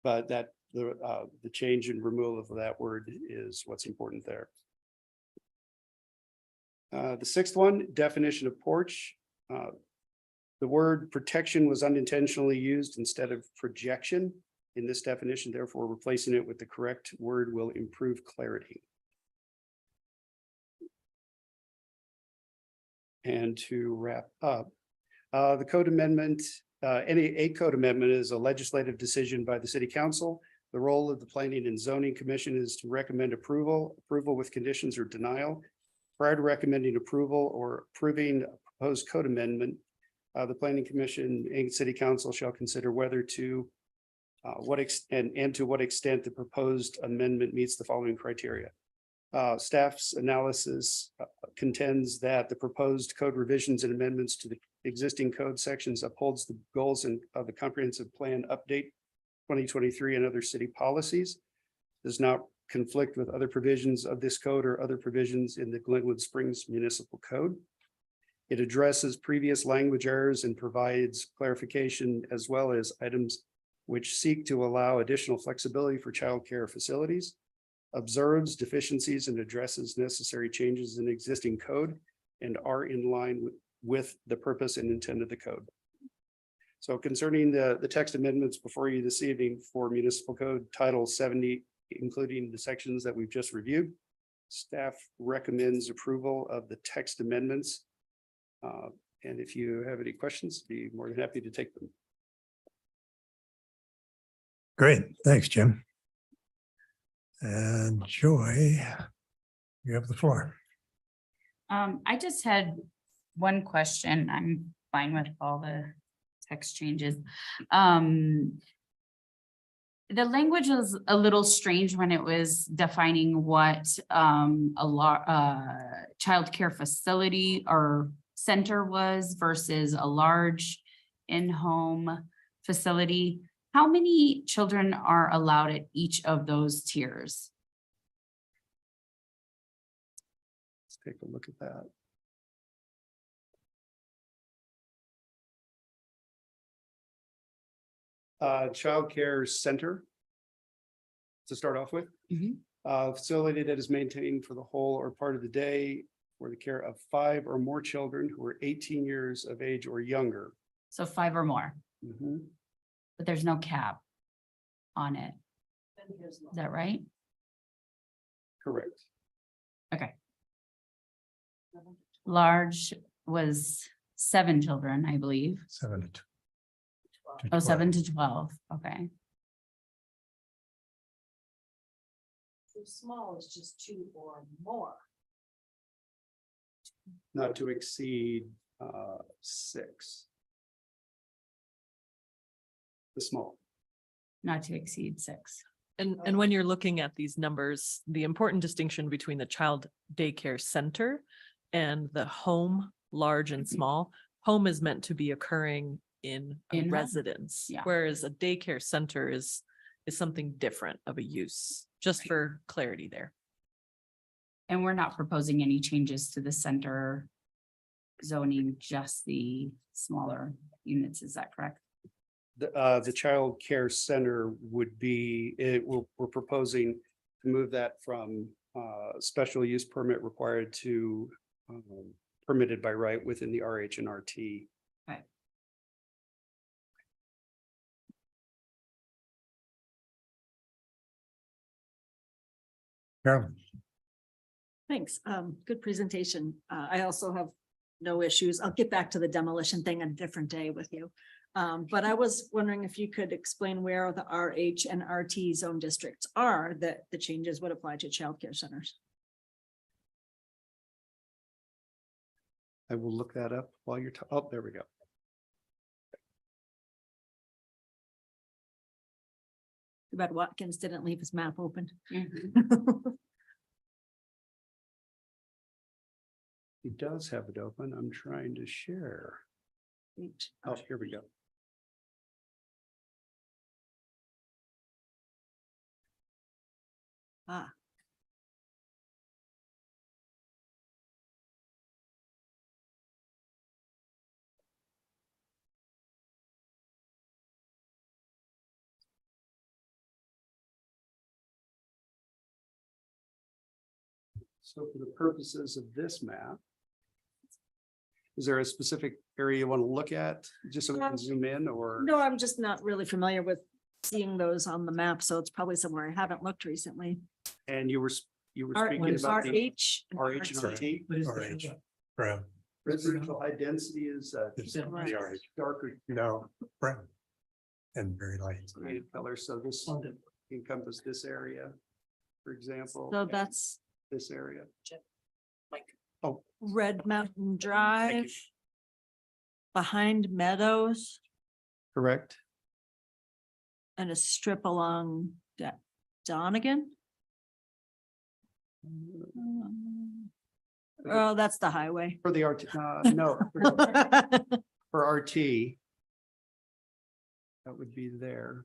But that the change and removal of that word is what's important there. The 6th one, definition of porch. The word protection was unintentionally used instead of projection in this definition. Therefore, replacing it with the correct word will improve clarity. And to wrap up, the code amendment, a code amendment is a legislative decision by the city council The role of the Planning and Zoning Commission is to recommend approval with conditions or denial. Prior to recommending approval or approving a proposed code amendment, the Planning Commission and City Council shall consider whether to and to what extent the proposed amendment meets the following criteria. Staff's analysis contends that the proposed code revisions and amendments to the existing code sections upholds the goals of the comprehensive plan update 2023 and other city policies, does not conflict with other provisions of this code or other provisions in the Glenwood Springs Municipal Code. It addresses previous language errors and provides clarification as well as items which seek to allow additional flexibility for childcare facilities, observes deficiencies and addresses necessary changes in existing code and are in line with the purpose and intent of the code. So concerning the text amendments before you this evening for Municipal Code Title 70, including the sections that we've just reviewed, staff recommends approval of the text amendments. And if you have any questions, be more than happy to take them. Great, thanks, Jim. And Joy, you have the floor. I just had one question. I'm fine with all the text changes. The language was a little strange when it was defining what childcare facility or center was versus a large in-home facility. How many children are allowed at each of those tiers? Let's take a look at that. Child care center. To start off with. Facility that is maintained for the whole or part of the day for the care of 5 or more children who are 18 years of age or younger. So 5 or more, but there's no cap on it. Is that right? Correct. Okay. Large was 7 children, I believe. 7 to Oh, 7 to 12. Okay. Small is just 2 or more. Not to exceed 6. The small. Not to exceed 6. And when you're looking at these numbers, the important distinction between the child daycare center and the home, large and small, home is meant to be occurring in a In-home. residence, Yeah. whereas a daycare center is something different of a use, just for clarity there. And we're not proposing any changes to the center zoning, just the smaller units. Is that correct? The child care center would be, we're proposing to move that from special use permit required to permitted by right within the RH and RT. Okay. Carolyn. Thanks. Good presentation. I also have no issues. I'll get back to the demolition thing on a different day with you. But I was wondering if you could explain where the RH and RT zone districts are that the changes would apply to childcare centers. I will look that up while you're, oh, there we go. Too bad Watkins didn't leave his map open. He does have it open. I'm trying to share. Oh, here we go. Ah. So for the purposes of this map, is there a specific area you want to look at? Just so we can zoom in, or? No, I'm just not really familiar with seeing those on the map, so it's probably somewhere I haven't looked recently. And you were speaking about the RH. and RH and RT. RH. Brown. Residential high density is It's Right. the RH. darker No, brown. And very light. color, so this encompass this area, for example. So that's This area. Red Mountain Drive. Behind Meadows Correct. and a strip along Donegan. Oh, that's the highway. For the RT, no, for RT. That would be there.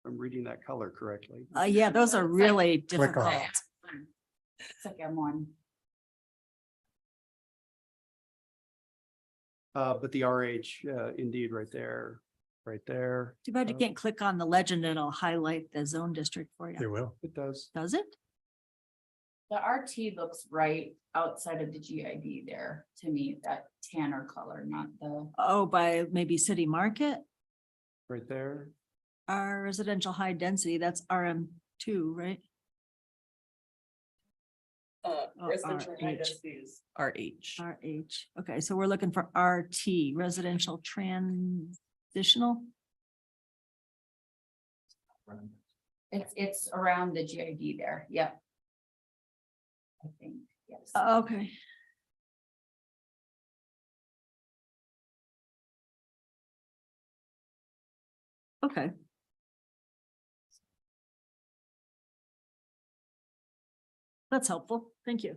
If I'm reading that color correctly. Yeah, those are really Click on difficult. it. It's like I'm on. But the RH, indeed, right there, right there. Too bad you can't click on the legend and it'll highlight the zone district for It you. will. It does. Does it? The RT looks right outside of the GID there to me, that tanner color, not the. Oh, by maybe City Market, Right there. our residential high density, that's RM2, right? Residential high RH. density is RH. RH. Okay, so we're looking for RT, residential transitional. It's around the GID there, yep. I think, yes. Okay. Okay. That's helpful. Thank you.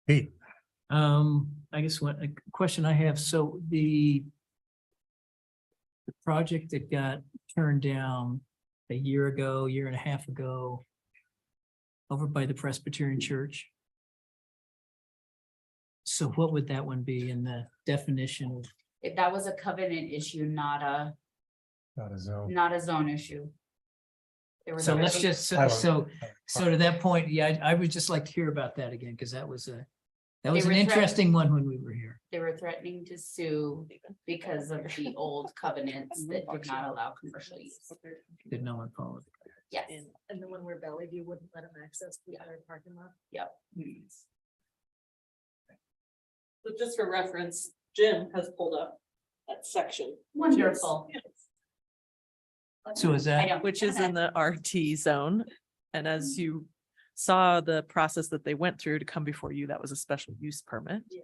Pete, I guess what, a question I have, so the project that got turned down a year ago, year and a half ago, over by the Presbyterian Church. So what would that one be in the definition of? If that was a covenant issue, not not a zone. a zone issue. There was So let's already- just, I so, don't- so to that point, yeah, I would just like to hear about that again, because that was that was They an were interesting one when we were here. They were threatening to sue because of the old covenants that did not allow commercial use. Did no one follow it? Yes, And the one where Valley View wouldn't let them access the other parking lot. yep. So just for reference, Jim has pulled up that section. Wonderful. So is I that, don't. Which is in the RT zone. And as you saw the process that they went through to come before you, that was a special use permit. Yeah.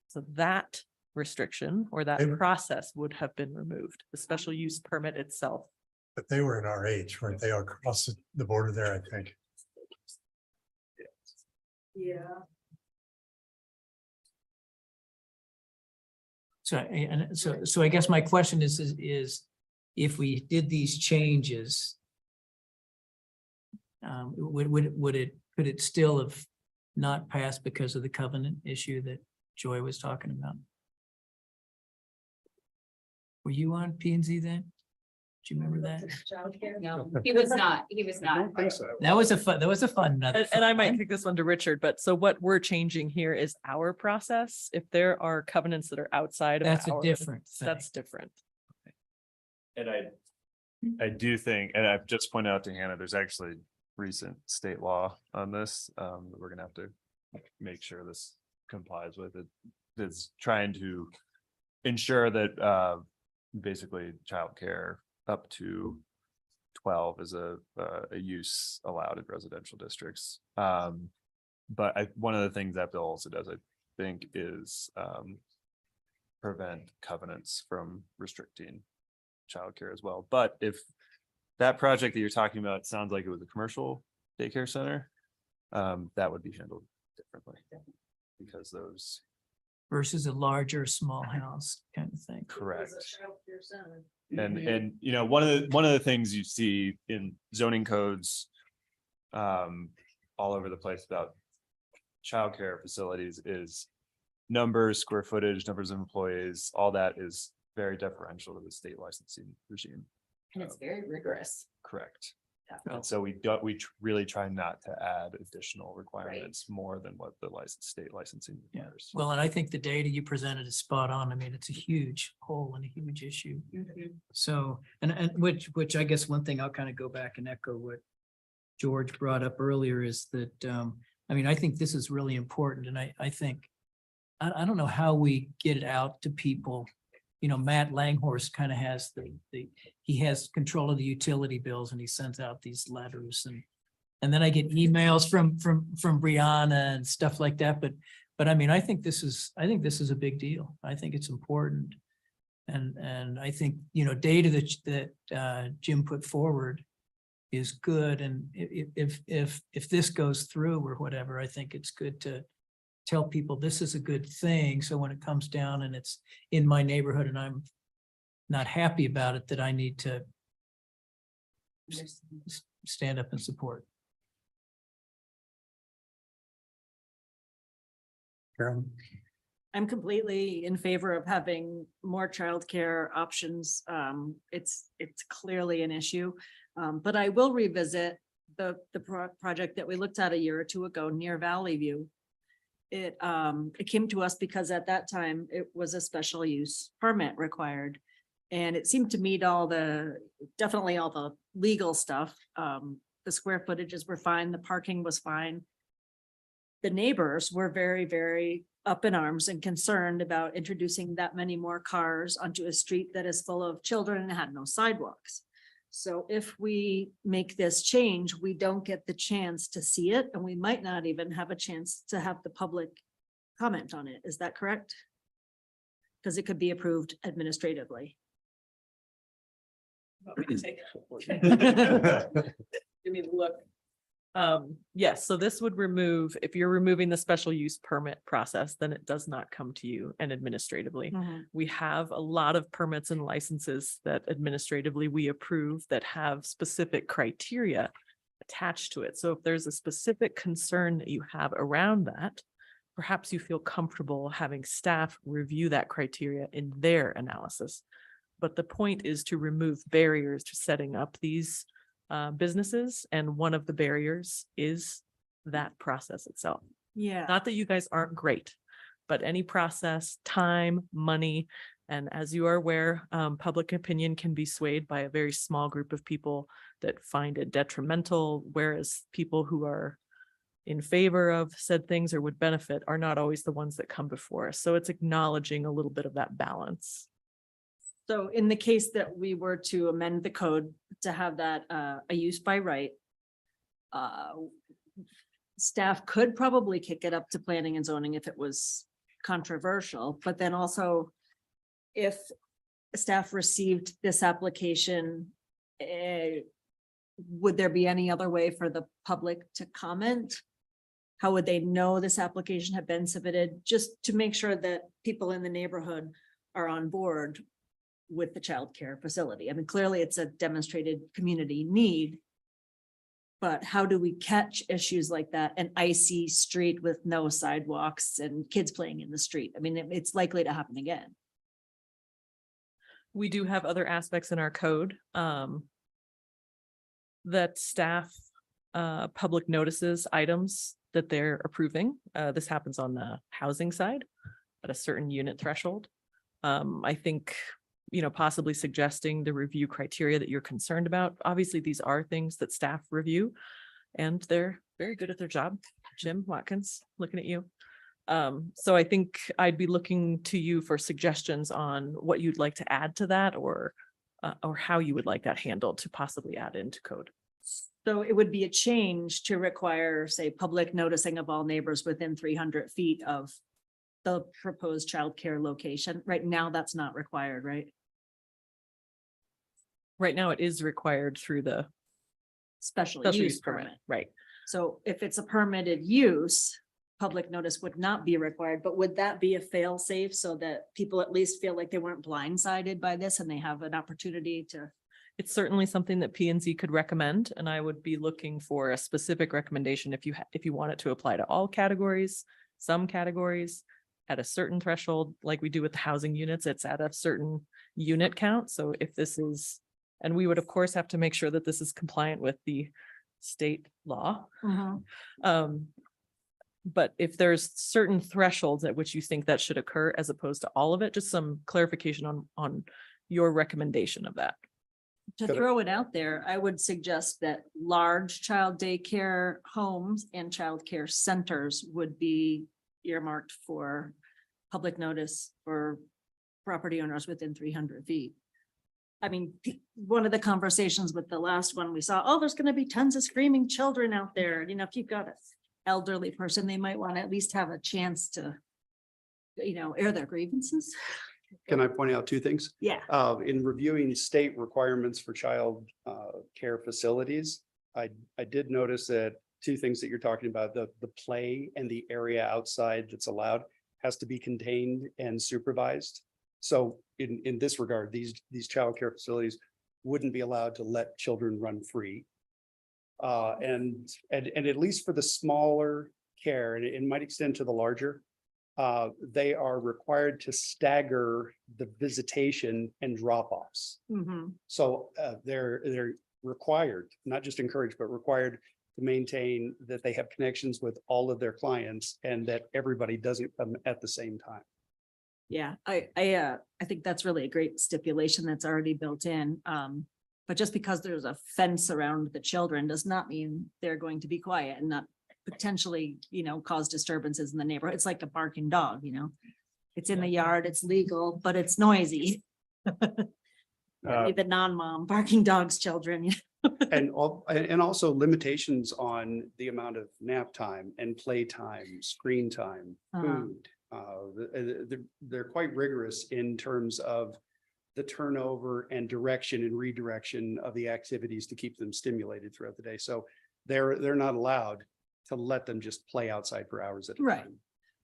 So that restriction or that They were- process would have been removed, the special use permit itself. But they were in RH, weren't they, across the border there, I think. Yeah. so I guess my question is if we did these changes, could it still have not passed because of the covenant issue that Joy was talking about? Were you on P and Z then? Do you remember that? No, he was not, I don't think so. That was a fun. And I might kick this one to Richard, but so what we're changing here is our process. If there are covenants that are outside of That's a our- different thing. That's different. And I do think, and I've just pointed out to Hannah, there's actually recent state law on this, that we're gonna have to make sure this complies with it. It's trying to ensure that, basically childcare up to 12 is a use allowed in residential districts. But one of the things that bill also does, I think, is prevent covenants from restricting childcare as well. But if that project that you're talking about sounds like it was a commercial daycare center, that would be handled differently. Because those, Versus a larger, small house kind of thing. correct. Mm-hmm. And you know, one of the things you see in zoning codes all over the place about childcare facilities is numbers, square footage, numbers of employees, all that is very deferential to the state licensing regime. And it's very rigorous. Correct. Yeah. And so we really try not to add additional requirements more than what the state licensing Yeah, requires. well, and I think the data you presented is spot on. I mean, it's a huge hole and a huge issue. So, and which I guess one thing I'll kind of go back and echo what George brought up earlier is that, I mean, I think this is really important and I think, I don't know how we get it out to people. You know, Matt Langhorst kind of has he has control of the utility bills and he sends out these letters and then I get emails from Brianna and stuff like that. But I mean, I think this is a big deal. I think it's important. And I think, you know, data that Jim put forward is good. And if this goes through or whatever, I think it's good to tell people this is a good thing. So when it comes down and it's in my neighborhood and I'm not happy about it, that I need to stand up and support. Karen? I'm completely in favor of having more childcare options. It's clearly an issue. But I will revisit the project that we looked at a year or two ago near Valley View. It came to us because at that time it was a special use permit required. And it seemed to meet definitely all the legal stuff. The square footages were fine, the parking was fine. The neighbors were very, very up in arms and concerned about introducing that many more cars onto a street that is full of children and had no sidewalks. So if we make this change, we don't get the chance to see it, and we might not even have a chance to have the public comment on it. Is that correct? Because it could be approved administratively. Give me the look. Yes, so this would remove, if you're removing the special use permit process, then it does not come to you and administratively. We have a lot of permits and licenses that administratively we approve that have specific criteria attached to it. So if there's a specific concern that you have around that, perhaps you feel comfortable having staff review that criteria in their analysis. But the point is to remove barriers to setting up these businesses, and one of the barriers is that process itself. Yeah. Not that you guys aren't great, but any process, time, money, and as you are aware, public opinion can be swayed by a very small group of people that find it detrimental, whereas people who are in favor of said things or would benefit are not always the ones that come before us. So it's acknowledging a little bit of that balance. So in the case that we were to amend the code to have that a use by right, staff could probably kick it up to planning and zoning if it was controversial, but then also if staff received this application, would there be any other way for the public to comment? How would they know this application had been submitted? Just to make sure that people in the neighborhood are on board with the childcare facility. I mean, clearly it's a demonstrated community need. But how do we catch issues like that? An icy street with no sidewalks and kids playing in the street. I mean, it's likely to happen again. We do have other aspects in our code that staff public notices items that they're approving. This happens on the housing side at a certain unit threshold. I think, you know, possibly suggesting the review criteria that you're concerned about. Obviously, these are things that staff review and they're very good at their job. Jim Watkins, looking at you. So I think I'd be looking to you for suggestions on what you'd like to add to that or how you would like that handled to possibly add into code. So it would be a change to require, say, public noticing of all neighbors within 300 feet of the proposed childcare location. Right now, that's not required, right? Right now, it is required through the Special special use use permit, permit. right? So if it's a permitted use, public notice would not be required, but would that be a fail safe so that people at least feel like they weren't blindsided by this and they have an opportunity to? It's certainly something that P and Z could recommend, and I would be looking for a specific recommendation if you want it to apply to all categories, some categories, at a certain threshold, like we do with the housing units, it's at a certain unit count. So if this is, and we would of course have to make sure that this is compliant with the state law. But if there's certain thresholds at which you think that should occur as opposed to all of it, just some clarification on your recommendation of that. To Could I- throw it out there, I would suggest that large child daycare homes and childcare centers would be earmarked for public notice for property owners within 300 feet. I mean, one of the conversations with the last one we saw, oh, there's gonna be tons of screaming children out there. You know, if you've got an elderly person, they might want to at least have a chance to, air their grievances. Can I point out two things? Yeah. In reviewing state requirements for child care facilities, I did notice that two things that you're talking about, the play and the area outside that's allowed has to be contained and supervised. So in this regard, these child care facilities wouldn't be allowed to let children run free. And at least for the smaller care, and it might extend to the larger, they are required to stagger the visitation and drop-offs. Mhm. So they're required, not just encouraged, but required to maintain that they have connections with all of their clients and that everybody doesn't come at the same time. Yeah, I think that's really a great stipulation that's already built in. But just because there's a fence around the children does not mean they're going to be quiet and not potentially, cause disturbances in the neighborhood. It's like a barking dog, It's in the yard, it's legal, but it's noisy. The non-mom barking dogs, children. And also limitations on the amount of nap time and play time, screen time, food. They're quite rigorous in terms of the turnover and direction and redirection of the activities to keep them stimulated throughout the day. So they're not allowed to let them just play outside for hours at a Right. time.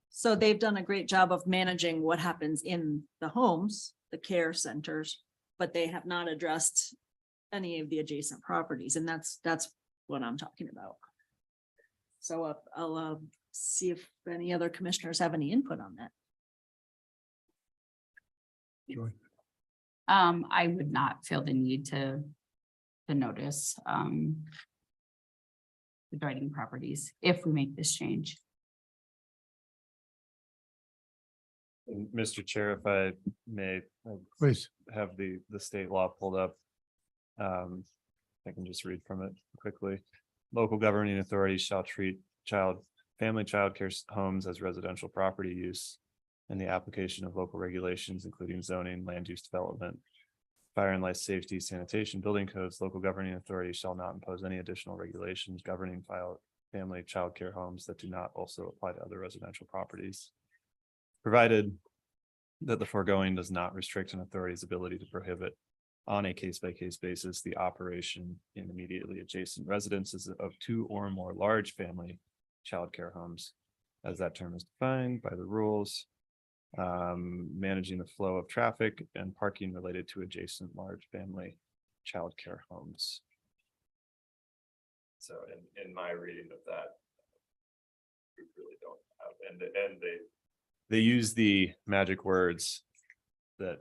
So they've done a great job of managing what happens in the homes, the care centers, but they have not addressed any of the adjacent properties, and that's what I'm talking about. So I'll see if any other commissioners have any input on that. Joy. I would not feel the need to notice, regarding properties if we make this change. And Mr. Chair, if I may Please. have the state law pulled up. I can just read from it quickly. Local governing authorities shall treat family childcare homes as residential property use. And the application of local regulations, including zoning, land use development, fire and life safety, sanitation, building codes. Local governing authorities shall not impose any additional regulations governing family childcare homes that do not also apply to other residential properties, provided that the foregoing does not restrict an authority's ability to prohibit on a case-by-case basis the operation in immediately adjacent residences of two or more large family childcare homes, as that term is defined by the rules, managing the flow of traffic and parking related to adjacent large family childcare homes. So in my reading of that, we really don't have, and they use the magic words that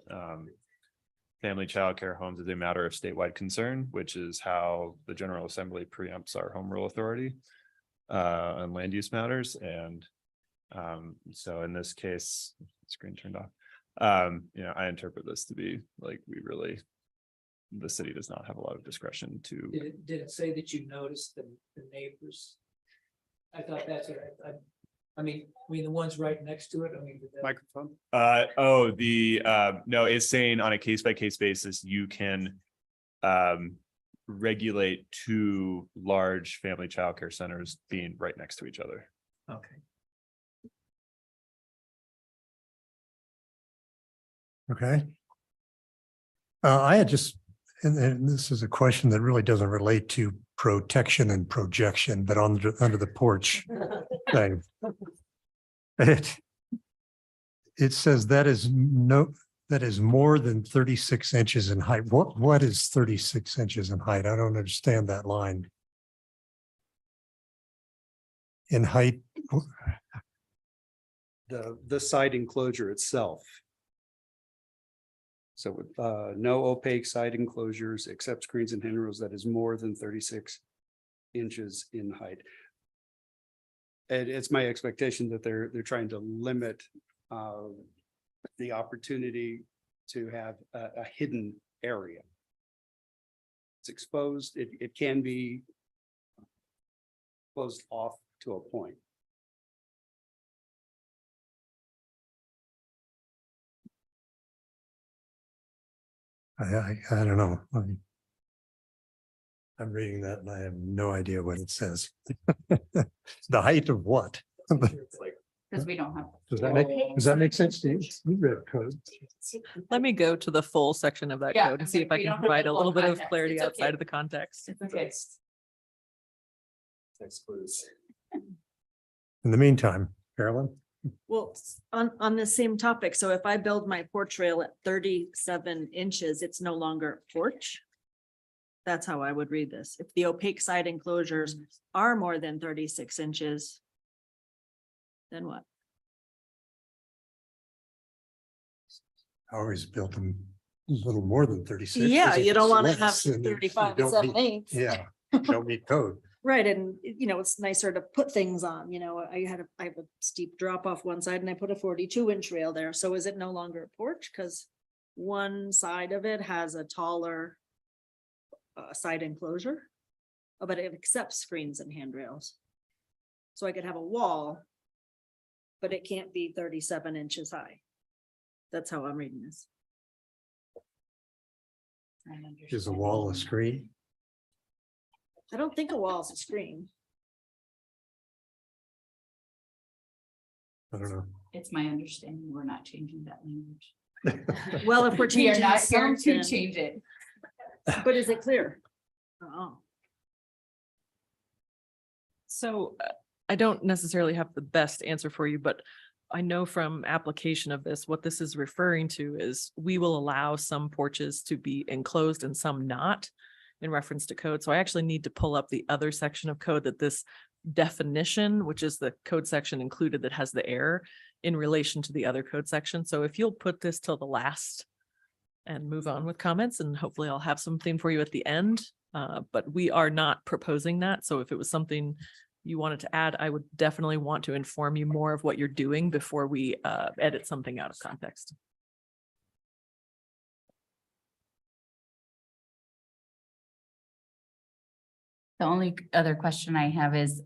family childcare homes is a matter of statewide concern, which is how the General Assembly preempts our home rule authority on land use matters. And so in this case, screen turned off. I interpret this to be like the city does not have a lot of discretion to. Did it say that you noticed the neighbors? I thought that's what I mean, the ones right next to it, Microphone? No, it's saying on a case-by-case basis, you can regulate two large family childcare centers being right next to each other. Okay. Okay. I had just, and this is a question that really doesn't relate to protection and projection, but under the porch thing. It says that is more than 36 inches in height. What is 36 inches in height? I don't understand that line. In height. The side enclosure itself. So with no opaque side enclosures except screens and handrails that is more than 36 inches in height. And it's my expectation that they're trying to limit the opportunity to have a hidden area. it's exposed, it can be closed off to a point. I don't know. I'm reading that and I have no idea what it says. The height of what? Because we don't have. Does that make sense to you? You read code. Let me go to the full section of that Yeah, code and see if I we can don't have provide the a full little bit of context. clarity It's okay. outside of the context. Okay. In the meantime, Carolyn, Well, on the same topic, so if I build my porch rail at 37 inches, it's no longer a porch? That's how I would read this. If the opaque side enclosures are more than 36 inches, then what? I always built them a little more than 36. Yeah, because you don't it's want to have less, and you 35 and don't 7/8. Yeah, you don't meet code. Right, and it's nicer to put things on, I have a steep drop off one side and I put a 42-inch rail there. So is it no longer a porch? Because one side of it has a taller side enclosure, but it accepts screens and handrails. So I could have a wall, but it can't be 37 inches high. That's how I'm reading this. Is a wall a screen? I don't think a wall is a screen. I don't know. It's my understanding we're not changing that language. Well, if we're We are changing not here to something, change it. but is it clear? Oh. So I don't necessarily have the best answer for you, but I know from application of this, what this is referring to is we will allow some porches to be enclosed and some not in reference to code. So I actually need to pull up the other section of code that this definition, which is the code section included that has the error in relation to the other code section. So if you'll put this till the last and move on with comments, and hopefully I'll have something for you at the end. But we are not proposing that. So if it was something you wanted to add, I would definitely want to inform you more of what you're doing before we edit something out of context. The only other question I have is,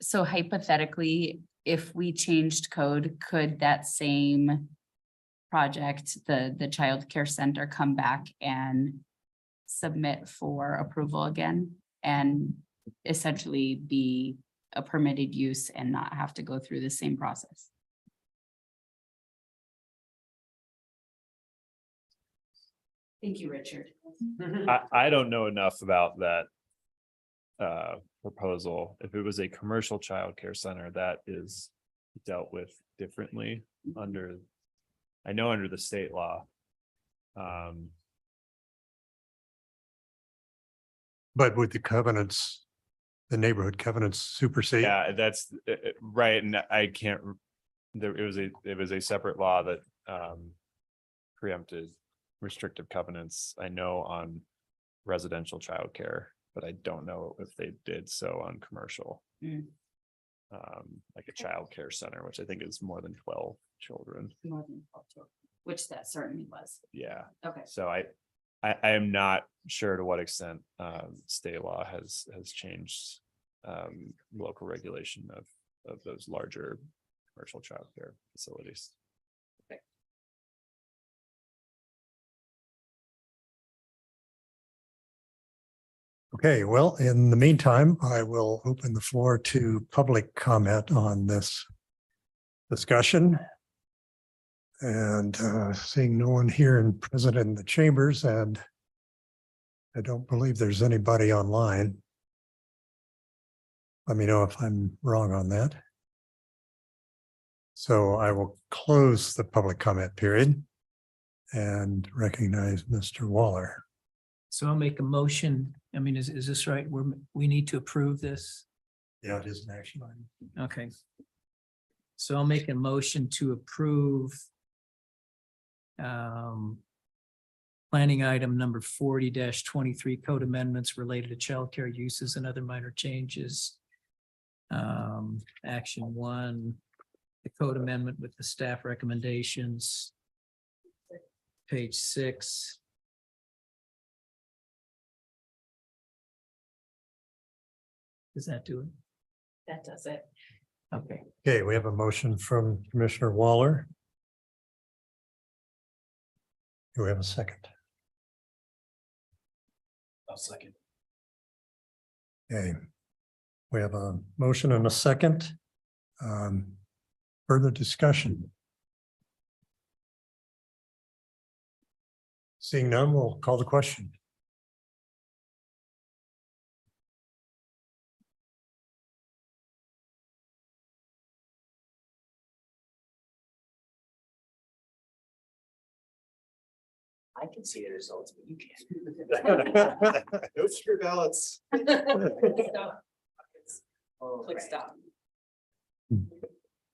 so hypothetically, if we changed code, could that same project, the child care center, come back and submit for approval again and essentially be a permitted use and not have to go through the same process? Thank you, Richard. I don't know enough about that proposal. If it was a commercial childcare center, that is dealt with differently under, I know under the state law. But with the covenants, the neighborhood covenants supersede. Yeah, that's right. And I can't, it was a separate law that preempted restrictive covenants, I know, on residential childcare, but I don't know if they did so on commercial. Like a child care center, which I think is more than 12 children. More than 12 children, which that certainly was. Yeah. Okay. So I am not sure to what extent state law has changed local regulation of those larger commercial childcare facilities. Okay, well, in the meantime, I will open the floor to public comment on this discussion. And seeing no one here and present in the chambers, and I don't believe there's anybody online. Let me know if I'm wrong on that. So I will close the public comment period and recognize Mr. Waller. So I'll make a motion. I mean, is this right? We need to approve this? Yeah, it is an action item. Okay. So I'll make a motion to approve planning item number 40-23 code amendments related to childcare uses and other minor changes. Action 1, the code amendment with the staff recommendations. Page 6. Does that do it? That does it. Okay. Okay, we have a motion from Commissioner Waller. Do we have a second? I'll second. Okay. We have a motion and a second. Further discussion? Seeing none, we'll call the question. I can see the results, but you can't. Nope, your ballots. Click stop.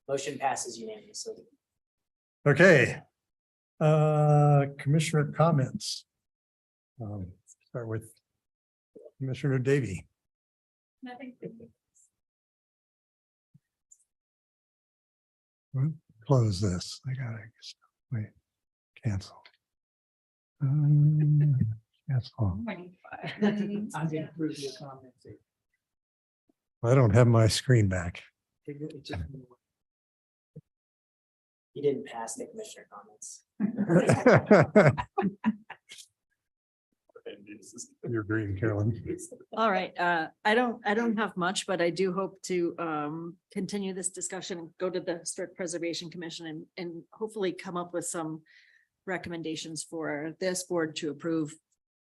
Motion passes unanimously. Okay. Commissioner comments. Start with Commissioner Davey. Nothing. Close this. I gotta wait. Cancel. Cancel. I'm gonna approve your comments. I don't have my screen back. You didn't pass the commissioner comments. You're green, Carolyn. All right, I don't have much, but I do hope to continue this discussion and go to the Historic Preservation Commission and hopefully come up with some recommendations for this board to approve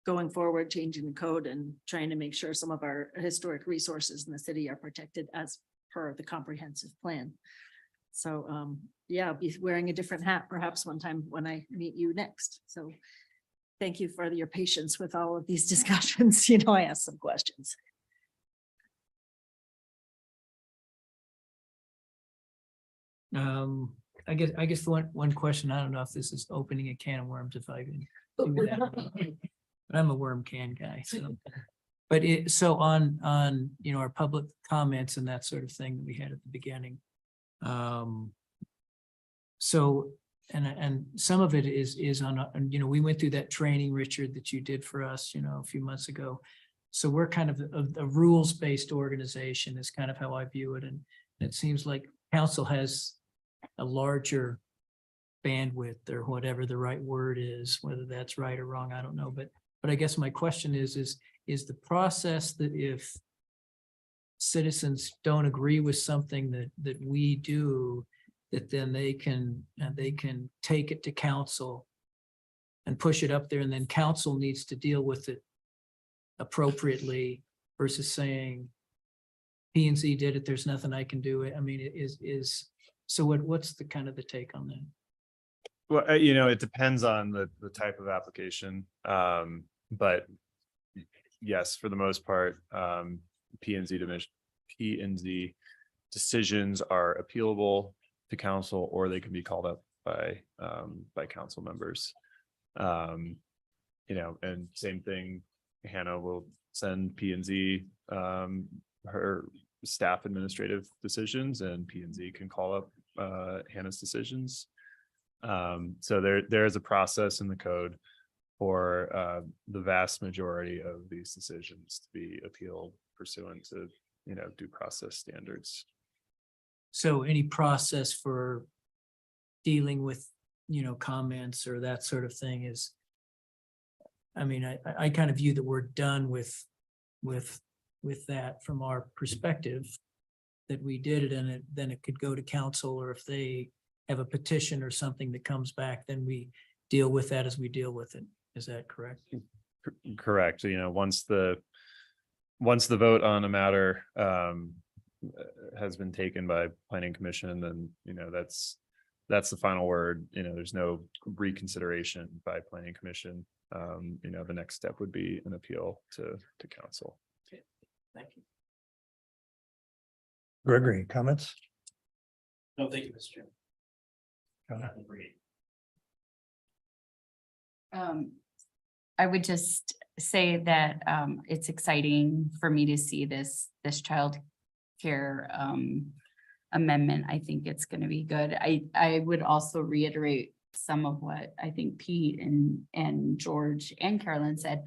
going forward, changing the code and trying to make sure some of our historic resources in the city are protected as per the comprehensive plan. So yeah, I'll be wearing a different hat perhaps one time when I meet you next. So thank you for your patience with all of these discussions. You know, I asked some questions. I guess the one question, I don't know if this is opening a can of worms if I can do that. But I'm a worm can guy, so. But so on, our public comments and that sort of thing that we had at the beginning. So, and some of it is on, we went through that training, Richard, that you did for us, a few months ago. So we're kind of a rules-based organization is kind of how I view it. And it seems like council has a larger bandwidth or whatever the right word is, whether that's right or wrong, I don't know. But I guess my question is the process that if citizens don't agree with something that we do, that then they can take it to council and push it up there, and then council needs to deal with it appropriately versus saying P and Z did it, there's nothing I can do. I mean, so what's the kind of the take on that? Well, it depends on the type of application. But yes, for the most part, P and Z decisions are appealable to council, or they can be called up by council members. And same thing, Hannah will send P and Z her staff administrative decisions, and P and Z can call up Hannah's decisions. So there is a process in the code for the vast majority of these decisions to be appealed pursuant to due process standards. So any process for dealing with comments or that sort of thing is, I mean, I kind of view that we're done with that from our perspective, that we did it, and then it could go to council, or if they have a petition or something that comes back, then we deal with that as we deal with it. Is that correct? Correct. Once the vote on a matter has been taken by planning commission, then that's the final word. There's no reconsideration by planning commission. The next step would be an appeal to council. Okay. Thank you. Gregory, comments? No, thank you, Mr. Chairman. I would just say that it's exciting for me to see this child care amendment. I think it's going to be good. I would also reiterate some of what I think Pete and George and Carolyn said,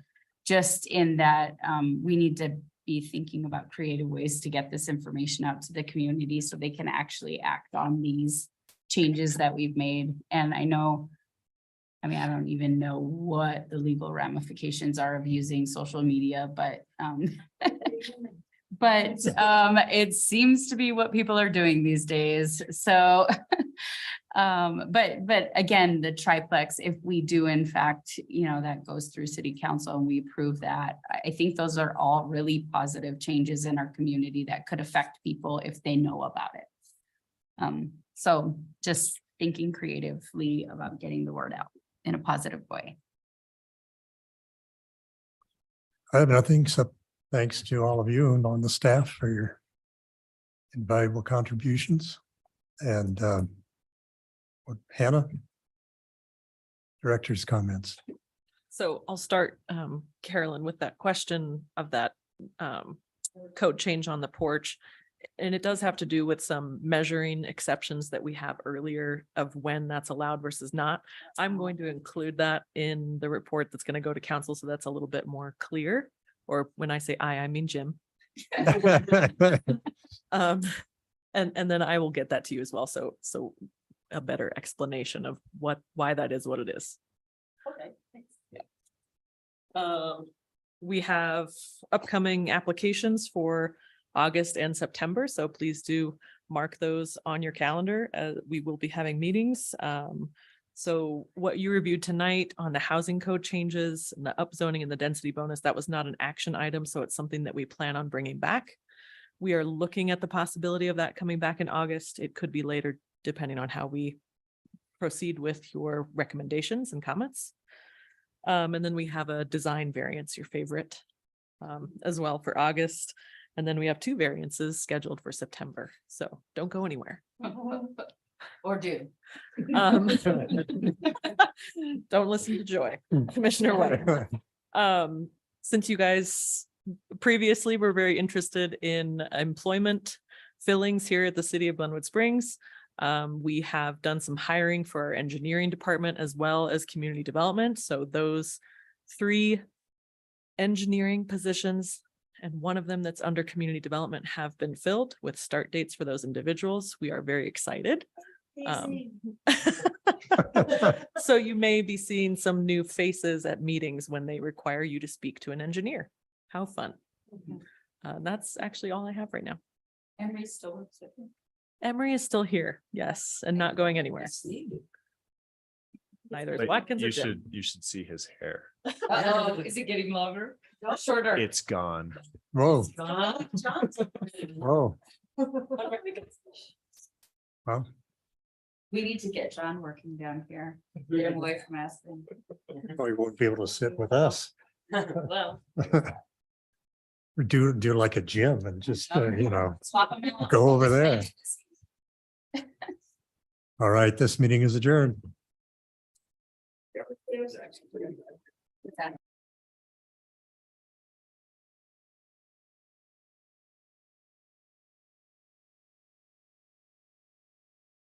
just in that we need to be thinking about creative ways to get this information out to the community so they can actually act on these changes that we've made. And I know, I mean, I don't even know what the legal ramifications are of using social media, but it seems to be what people are doing these days. So but again, the triplex, if we do in fact, that goes through city council and we approve that, I think those are all really positive changes in our community that could affect people if they know about it. So just thinking creatively about getting the word out in a positive way. I have nothing except thanks to all of you and on the staff for your invaluable contributions. And Hannah, director's comments. So I'll start, Carolyn, with that question of that code change on the porch. And it does have to do with some measuring exceptions that we have earlier of when that's allowed versus not. I'm going to include that in the report that's going to go to council, so that's a little bit more clear. Or when I say I mean Jim. And then I will get that to you as well. So a better explanation of why that is what it is. Okay, thanks. We have upcoming applications for August and September, so please do mark those on your calendar. We will be having meetings. So what you reviewed tonight on the housing code changes and the upzoning and the density bonus, that was not an action item, so it's something that we plan on bringing back. We are looking at the possibility of that coming back in August. It could be later, depending on how we proceed with your recommendations and comments. And then we have a design variance, your favorite, as well for August. And then we have 2 variances scheduled for September. So don't go anywhere. Or do. Don't listen to Joy, Commissioner White. Since you guys previously were very interested in employment fillings here at the city of Glenwood Springs, we have done some hiring for our engineering department as well as community development. So those 3 engineering positions and one of them that's under community development have been filled with start dates for those individuals. We are very excited. So you may be seeing some new faces at meetings when they require you to speak to an engineer. How fun. That's actually all I have right now. Emery still works with me. Emery is still here, yes, and not going anywhere. Neither is But Watkins or Jim. you should see his hair. Oh, is it getting longer? Shorter? It's gone. Whoa, whoa. Well, We need to get John working down here. Get him away from us. he won't be able to sit with us. Well. Do like a gym and just, Swap 'em out. go over there. All right, this meeting is adjourned.